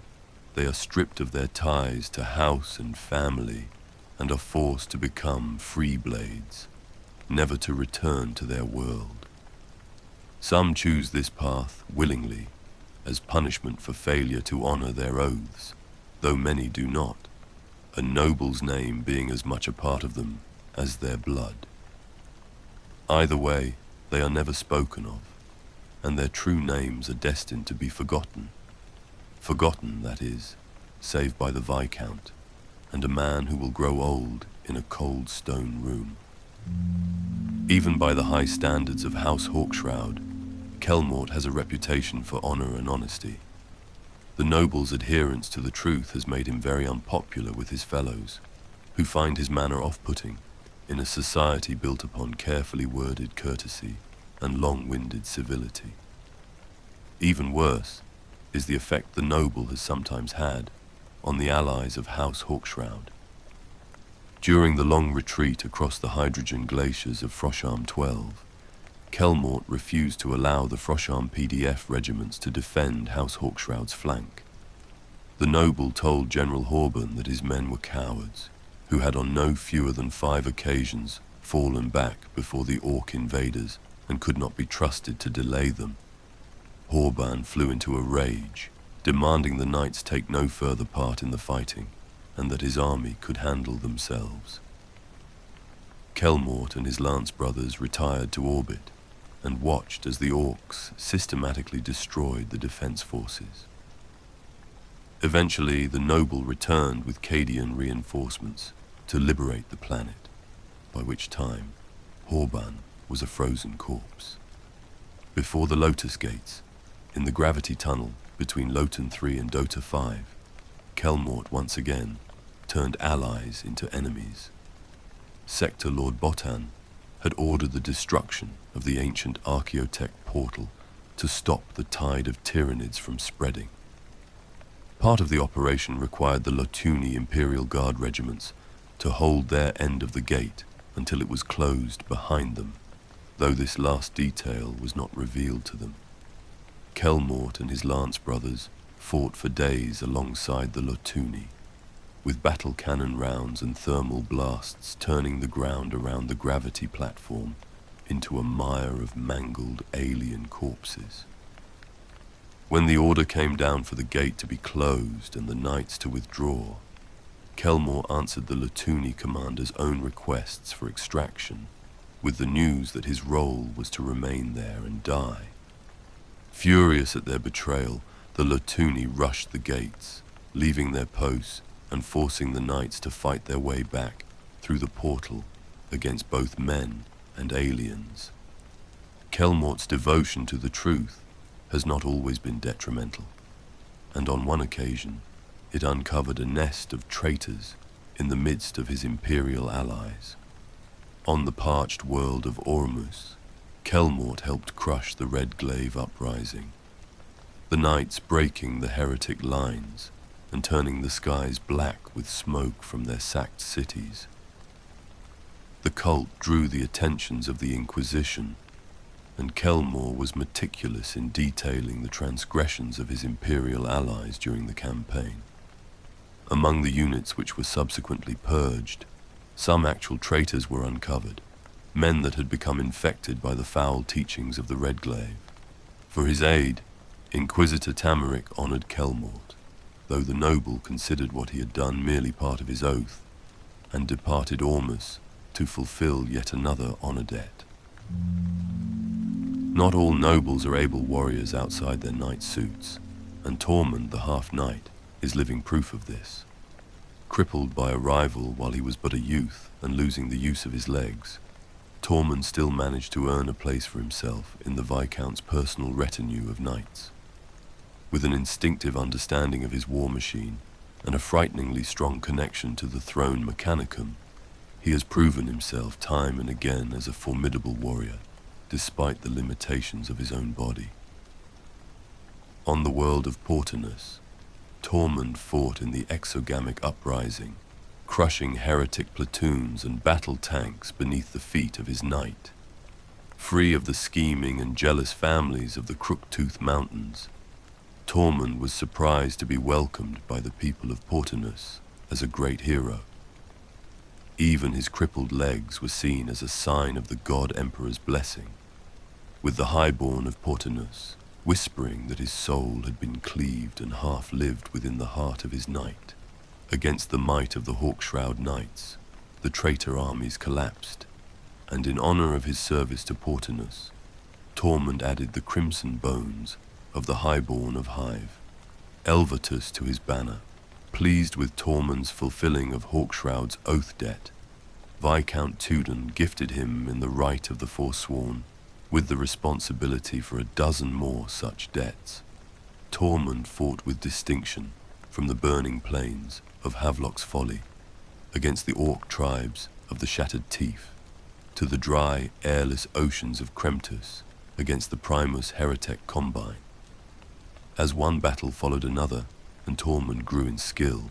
Speaker 1: they are stripped of their ties to house and family, and are forced to become free blades, never to return to their world. Some choose this path willingly, as punishment for failure to honor their oaths, though many do not, a noble's name being as much a part of them as their blood. Either way, they are never spoken of, and their true names are destined to be forgotten. Forgotten, that is, save by the Viscount, and a man who will grow old in a cold stone room. Even by the high standards of House Hawkshroud, Kelmort has a reputation for honor and honesty. The noble's adherence to the truth has made him very unpopular with his fellows, who find his manner off-putting in a society built upon carefully worded courtesy and long-winded civility. Even worse is the effect the noble has sometimes had on the allies of House Hawkshroud. During the long retreat across the hydrogen glaciers of Frosham 12, Kelmort refused to allow the Frosham PDF regiments to defend House Hawkshroud's flank. The noble told General Horban that his men were cowards, who had on no fewer than 5 occasions fallen back before the Orc invaders and could not be trusted to delay them. Horban flew into a rage, demanding the knights take no further part in the fighting, and that his army could handle themselves. Kelmort and his lance brothers retired to orbit and watched as the Orcs systematically destroyed the defense forces. Eventually, the noble returned with Cadian reinforcements to liberate the planet, by which time Horban was a frozen corpse. Before the Lotus Gates, in the gravity tunnel between Lotan 3 and Dota 5, Kelmort once again turned allies into enemies. Sector Lord Botan had ordered the destruction of the ancient Archaeotech portal to stop the tide of Tyranids from spreading. Part of the operation required the Lotuni Imperial Guard regiments to hold their end of the gate until it was closed behind them, though this last detail was not revealed to them. Kelmort and his lance brothers fought for days alongside the Lotuni, with battle cannon rounds and thermal blasts turning the ground around the gravity platform into a mire of mangled alien corpses. When the order came down for the gate to be closed and the knights to withdraw, Kelmort answered the Lotuni commander's own requests for extraction with the news that his role was to remain there and die. Furious at their betrayal, the Lotuni rushed the gates, leaving their posts and forcing the knights to fight their way back through the portal against both men and aliens. Kelmort's devotion to the truth has not always been detrimental, and on one occasion it uncovered a nest of traitors in the midst of his imperial allies. On the parched world of Ormus, Kelmort helped crush the Red Glaive uprising, the knights breaking the heretic lines and turning the skies black with smoke from their sacked cities. The cult drew the attentions of the Inquisition, and Kelmort was meticulous in detailing the transgressions of his imperial allies during the campaign. Among the units which were subsequently purged, some actual traitors were uncovered, men that had become infected by the foul teachings of the Red Glaive. For his aid, Inquisitor Tamaric honored Kelmort, though the noble considered what he had done merely part of his oath, and departed Ormus to fulfill yet another honor debt. Not all nobles are able warriors outside their knight suits, and Tormund the half-knight is living proof of this. Crippled by a rival while he was but a youth and losing the use of his legs, Tormund still managed to earn a place for himself in the Viscount's personal retinue of knights. With an instinctive understanding of his war machine and a frighteningly strong connection to the throne mechanicum, he has proven himself time and again as a formidable warrior, despite the limitations of his own body. On the world of Portinus, Tormund fought in the exogamic uprising, crushing heretic platoons and battle tanks beneath the feet of his knight. Free of the scheming and jealous families of the Crooktooth Mountains, Tormund was surprised to be welcomed by the people of Portinus as a great hero. Even his crippled legs were seen as a sign of the God Emperor's blessing, with the highborn of Portinus whispering that his soul had been cleaved and half-lived within the heart of his knight. Against the might of the Hawkshroud knights, the traitor armies collapsed, and in honor of his service to Portinus, Tormund added the crimson bones of the highborn of Hive, Elvatus, to his banner. Pleased with Tormund's fulfilling of Hawkshroud's oath debt, Viscount Tudun gifted him in the right of the Forsworn, with the responsibility for a dozen more such debts. Tormund fought with distinction from the burning plains of Havelok's Folly against the orc tribes of the Shattered Teeth to the dry, airless oceans of Kremtus against the Primus Heretek Combine. As one battle followed another and Tormund grew in skill,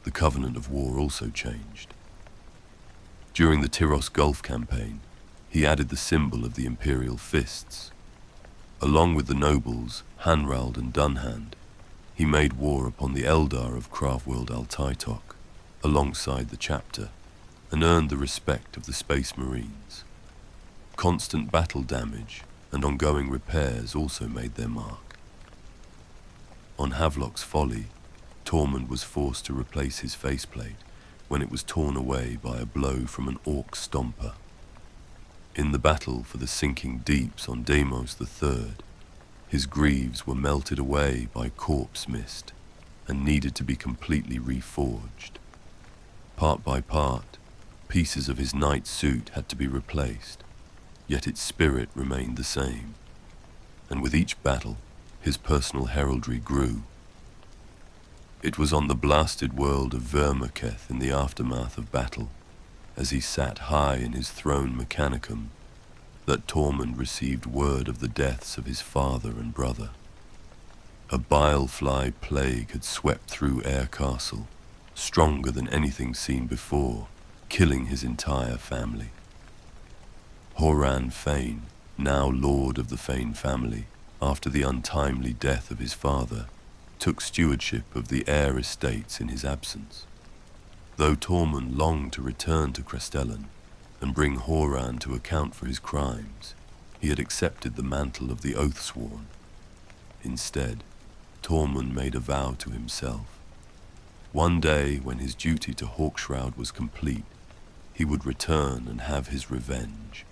Speaker 1: the Covenant of War also changed. During the Tyros Gulf campaign, he added the symbol of the Imperial Fists. Along with the nobles, Hanrald and Dunhand, he made war upon the Eldar of Craftworld Al-Taitok, alongside the Chapter, and earned the respect of the Space Marines. Constant battle damage and ongoing repairs also made their mark. On Havelok's Folly, Tormund was forced to replace his faceplate when it was torn away by a blow from an orc stomper. In the battle for the sinking deeps on Deimos III, his greaves were melted away by corpse mist and needed to be completely reforged. Part by part, pieces of his knight suit had to be replaced, yet its spirit remained the same, and with each battle, his personal heraldry grew. It was on the blasted world of Vermiketh in the aftermath of battle, as he sat high in his throne mechanicum, that Tormund received word of the deaths of his father and brother. A bilefly plague had swept through Ayr Castle, stronger than anything seen before, killing his entire family. Horan Fane, now lord of the Fane family, after the untimely death of his father, took stewardship of the Ayr estates in his absence. Though Tormund longed to return to Crestellan and bring Horan to account for his crimes, he had accepted the mantle of the Oathsworn. Instead, Tormund made a vow to himself. One day, when his duty to Hawkshroud was complete, he would return and have his revenge.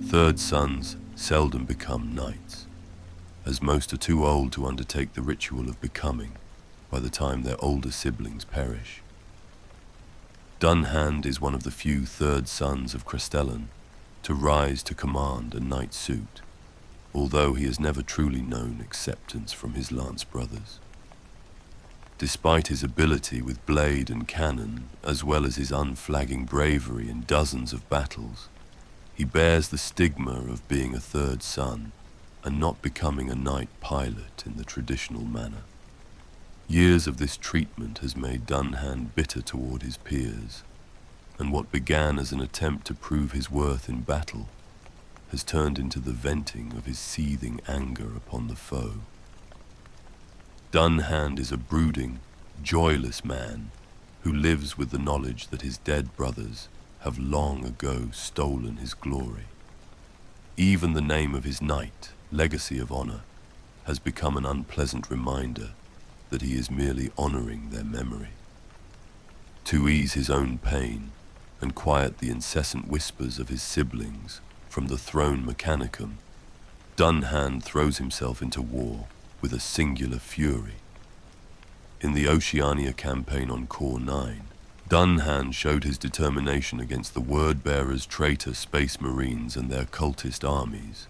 Speaker 1: Third sons seldom become knights, as most are too old to undertake the ritual of becoming by the time their older siblings perish. Dunhand is one of the few third sons of Crestellan to rise to command a knight suit, although he has never truly known acceptance from his lance brothers. Despite his ability with blade and cannon, as well as his unflagging bravery in dozens of battles, he bears the stigma of being a third son and not becoming a knight pilot in the traditional manner. Years of this treatment has made Dunhand bitter toward his peers, and what began as an attempt to prove his worth in battle has turned into the venting of his seething anger upon the foe. Dunhand is a brooding, joyless man who lives with the knowledge that his dead brothers have long ago stolen his glory. Even the name of his knight, Legacy of Honor, has become an unpleasant reminder that he is merely honoring their memory. To ease his own pain and quiet the incessant whispers of his siblings from the throne mechanicum, Dunhand throws himself into war with a singular fury. In the Oceania campaign on Core 9, Dunhand showed his determination against the Word-Bearers' traitor Space Marines and their cultist armies.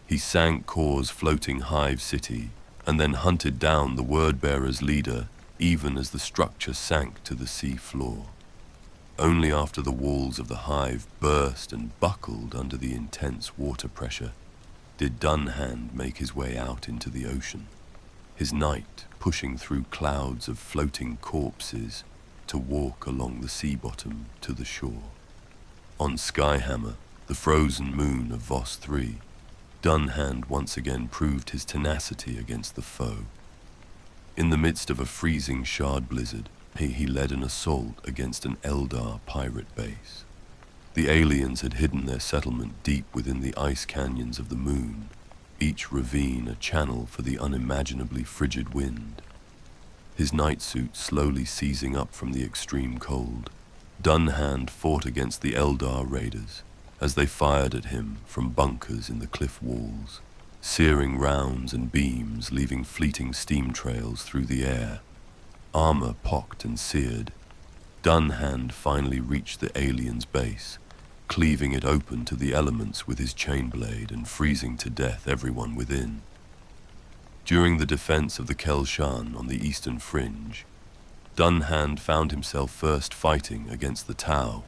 Speaker 1: He sank Core's floating hive city and then hunted down the Word-Bearers' leader even as the structure sank to the sea floor. Only after the walls of the hive burst and buckled under the intense water pressure did Dunhand make his way out into the ocean, his knight pushing through clouds of floating corpses to walk along the sea bottom to the shore. On Skyhammer, the frozen moon of Voss III, Dunhand once again proved his tenacity against the foe. In the midst of a freezing shard blizzard, he led an assault against an Eldar pirate base. The aliens had hidden their settlement deep within the ice canyons of the moon, each ravine a channel for the unimaginably frigid wind. His night suit slowly seizing up from the extreme cold, Dunhand fought against the Eldar raiders as they fired at him from bunkers in the cliff walls, searing rounds and beams leaving fleeting steam trails through the air. Armor pocked and seared, Dunhand finally reached the aliens' base, cleaving it open to the elements with his chain blade and freezing to death everyone within. During the defense of the Kelshan on the eastern fringe, Dunhand found himself first fighting against the Tau,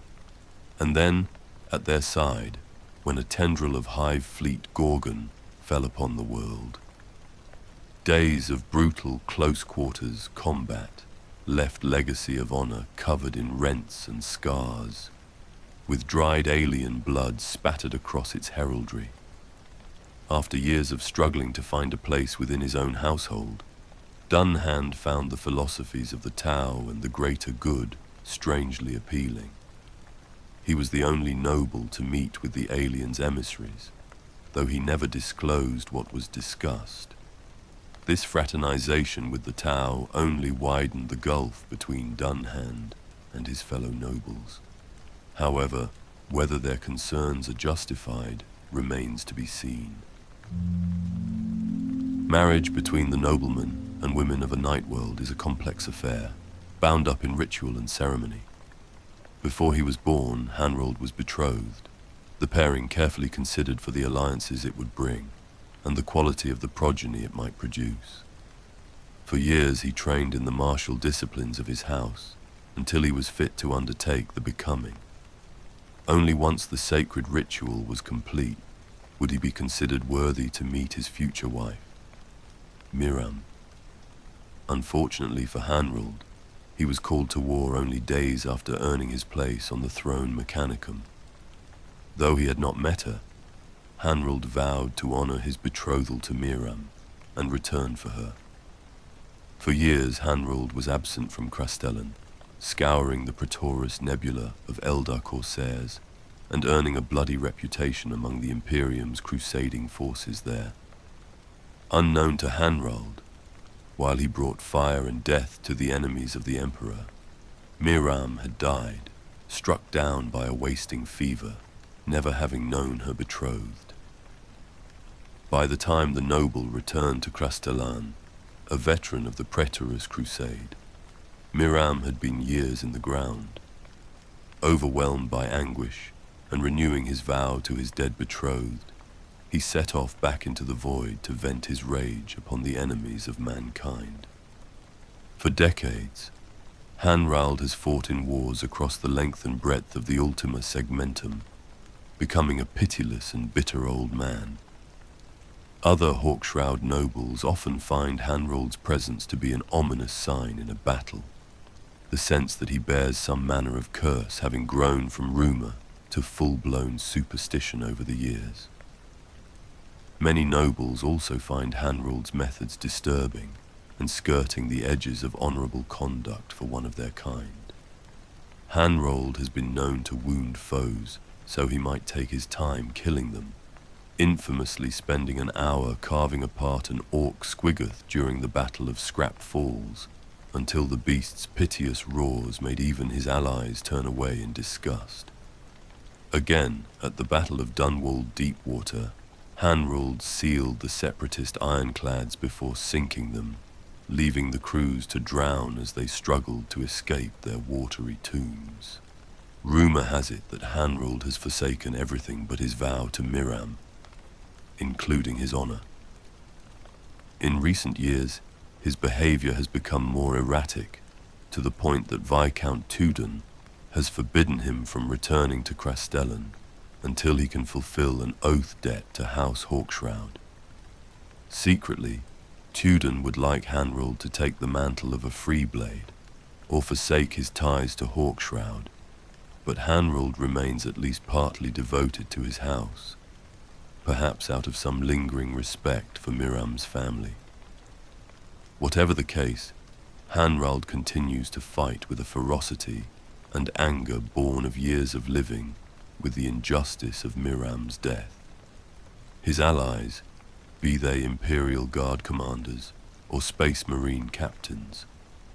Speaker 1: and then at their side when a tendril of Hive Fleet Gorgon fell upon the world. Days of brutal close-quarters combat left legacy of honor covered in rents and scars, with dried alien blood spattered across its heraldry. After years of struggling to find a place within his own household, Dunhand found the philosophies of the Tau and the greater good strangely appealing. He was the only noble to meet with the aliens' emissaries, though he never disclosed what was discussed. This fraternization with the Tau only widened the gulf between Dunhand and his fellow nobles. However, whether their concerns are justified remains to be seen. Marriage between the noblemen and women of a night world is a complex affair, bound up in ritual and ceremony. Before he was born, Hanrold was betrothed, the pairing carefully considered for the alliances it would bring, and the quality of the progeny it might produce. For years he trained in the martial disciplines of his house, until he was fit to undertake the becoming. Only once the sacred ritual was complete would he be considered worthy to meet his future wife, Miram. Unfortunately for Hanrold, he was called to war only days after earning his place on the throne Mechanicum. Though he had not met her, Hanrold vowed to honor his betrothal to Miram and return for her. For years Hanrold was absent from Castellan, scouring the Praetorus Nebula of Eldar corsairs and earning a bloody reputation among the Imperium's crusading forces there. Unknown to Hanrold, while he brought fire and death to the enemies of the Emperor, Miram had died, struck down by a wasting fever, never having known her betrothed. By the time the noble returned to Castellan, a veteran of the Praetorus Crusade, Miram had been years in the ground. Overwhelmed by anguish and renewing his vow to his dead betrothed, he set off back into the void to vent his rage upon the enemies of mankind. For decades, Hanrold has fought in wars across the length and breadth of the Ultima Segmentum, becoming a pitiless and bitter old man. Other Hawkshroud nobles often find Hanrold's presence to be an ominous sign in a battle, the sense that he bears some manner of curse having grown from rumor to full-blown superstition over the years. Many nobles also find Hanrold's methods disturbing and skirting the edges of honorable conduct for one of their kind. Hanrold has been known to wound foes so he might take his time killing them, infamously spending an hour carving apart an orc squiggoth during the Battle of Scrap Falls, until the beast's piteous roars made even his allies turn away in disgust. Again, at the Battle of Dunwall Deepwater, Hanrold sealed the separatist ironclads before sinking them, leaving the crews to drown as they struggled to escape their watery tombs. Rumor has it that Hanrold has forsaken everything but his vow to Miram, including his honor. In recent years, his behavior has become more erratic, to the point that Viscount Tudun has forbidden him from returning to Castellan until he can fulfill an oath debt to House Hawkshroud. Secretly, Tudun would like Hanrold to take the mantle of a Freeblade, or forsake his ties to Hawkshroud, but Hanrold remains at least partly devoted to his house, perhaps out of some lingering respect for Miram's family. Whatever the case, Hanrold continues to fight with a ferocity and anger born of years of living with the injustice of Miram's death. His allies, be they Imperial Guard commanders or Space Marine captains,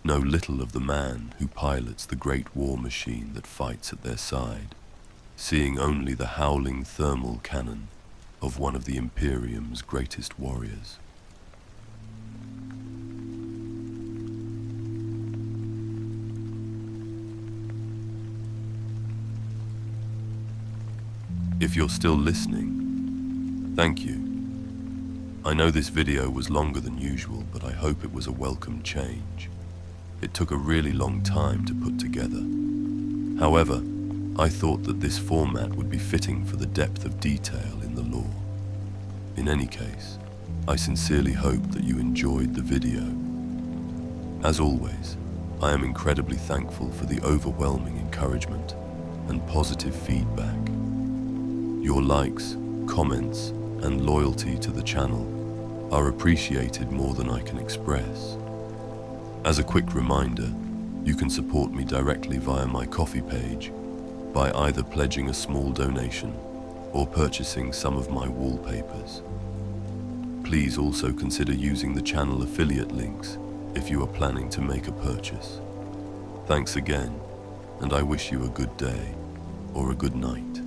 Speaker 1: know little of the man who pilots the great war machine that fights at their side, seeing only the howling thermal cannon of one of the Imperium's greatest warriors. If you're still listening, thank you. I know this video was longer than usual, but I hope it was a welcome change. It took a really long time to put together. However, I thought that this format would be fitting for the depth of detail in the lore. In any case, I sincerely hope that you enjoyed the video. As always, I am incredibly thankful for the overwhelming encouragement and positive feedback. Your likes, comments, and loyalty to the channel are appreciated more than I can express. As a quick reminder, you can support me directly via my Ko-fi page by either pledging a small donation or purchasing some of my wallpapers. Please also consider using the channel affiliate links if you are planning to make a purchase. Thanks again, and I wish you a good day or a good night.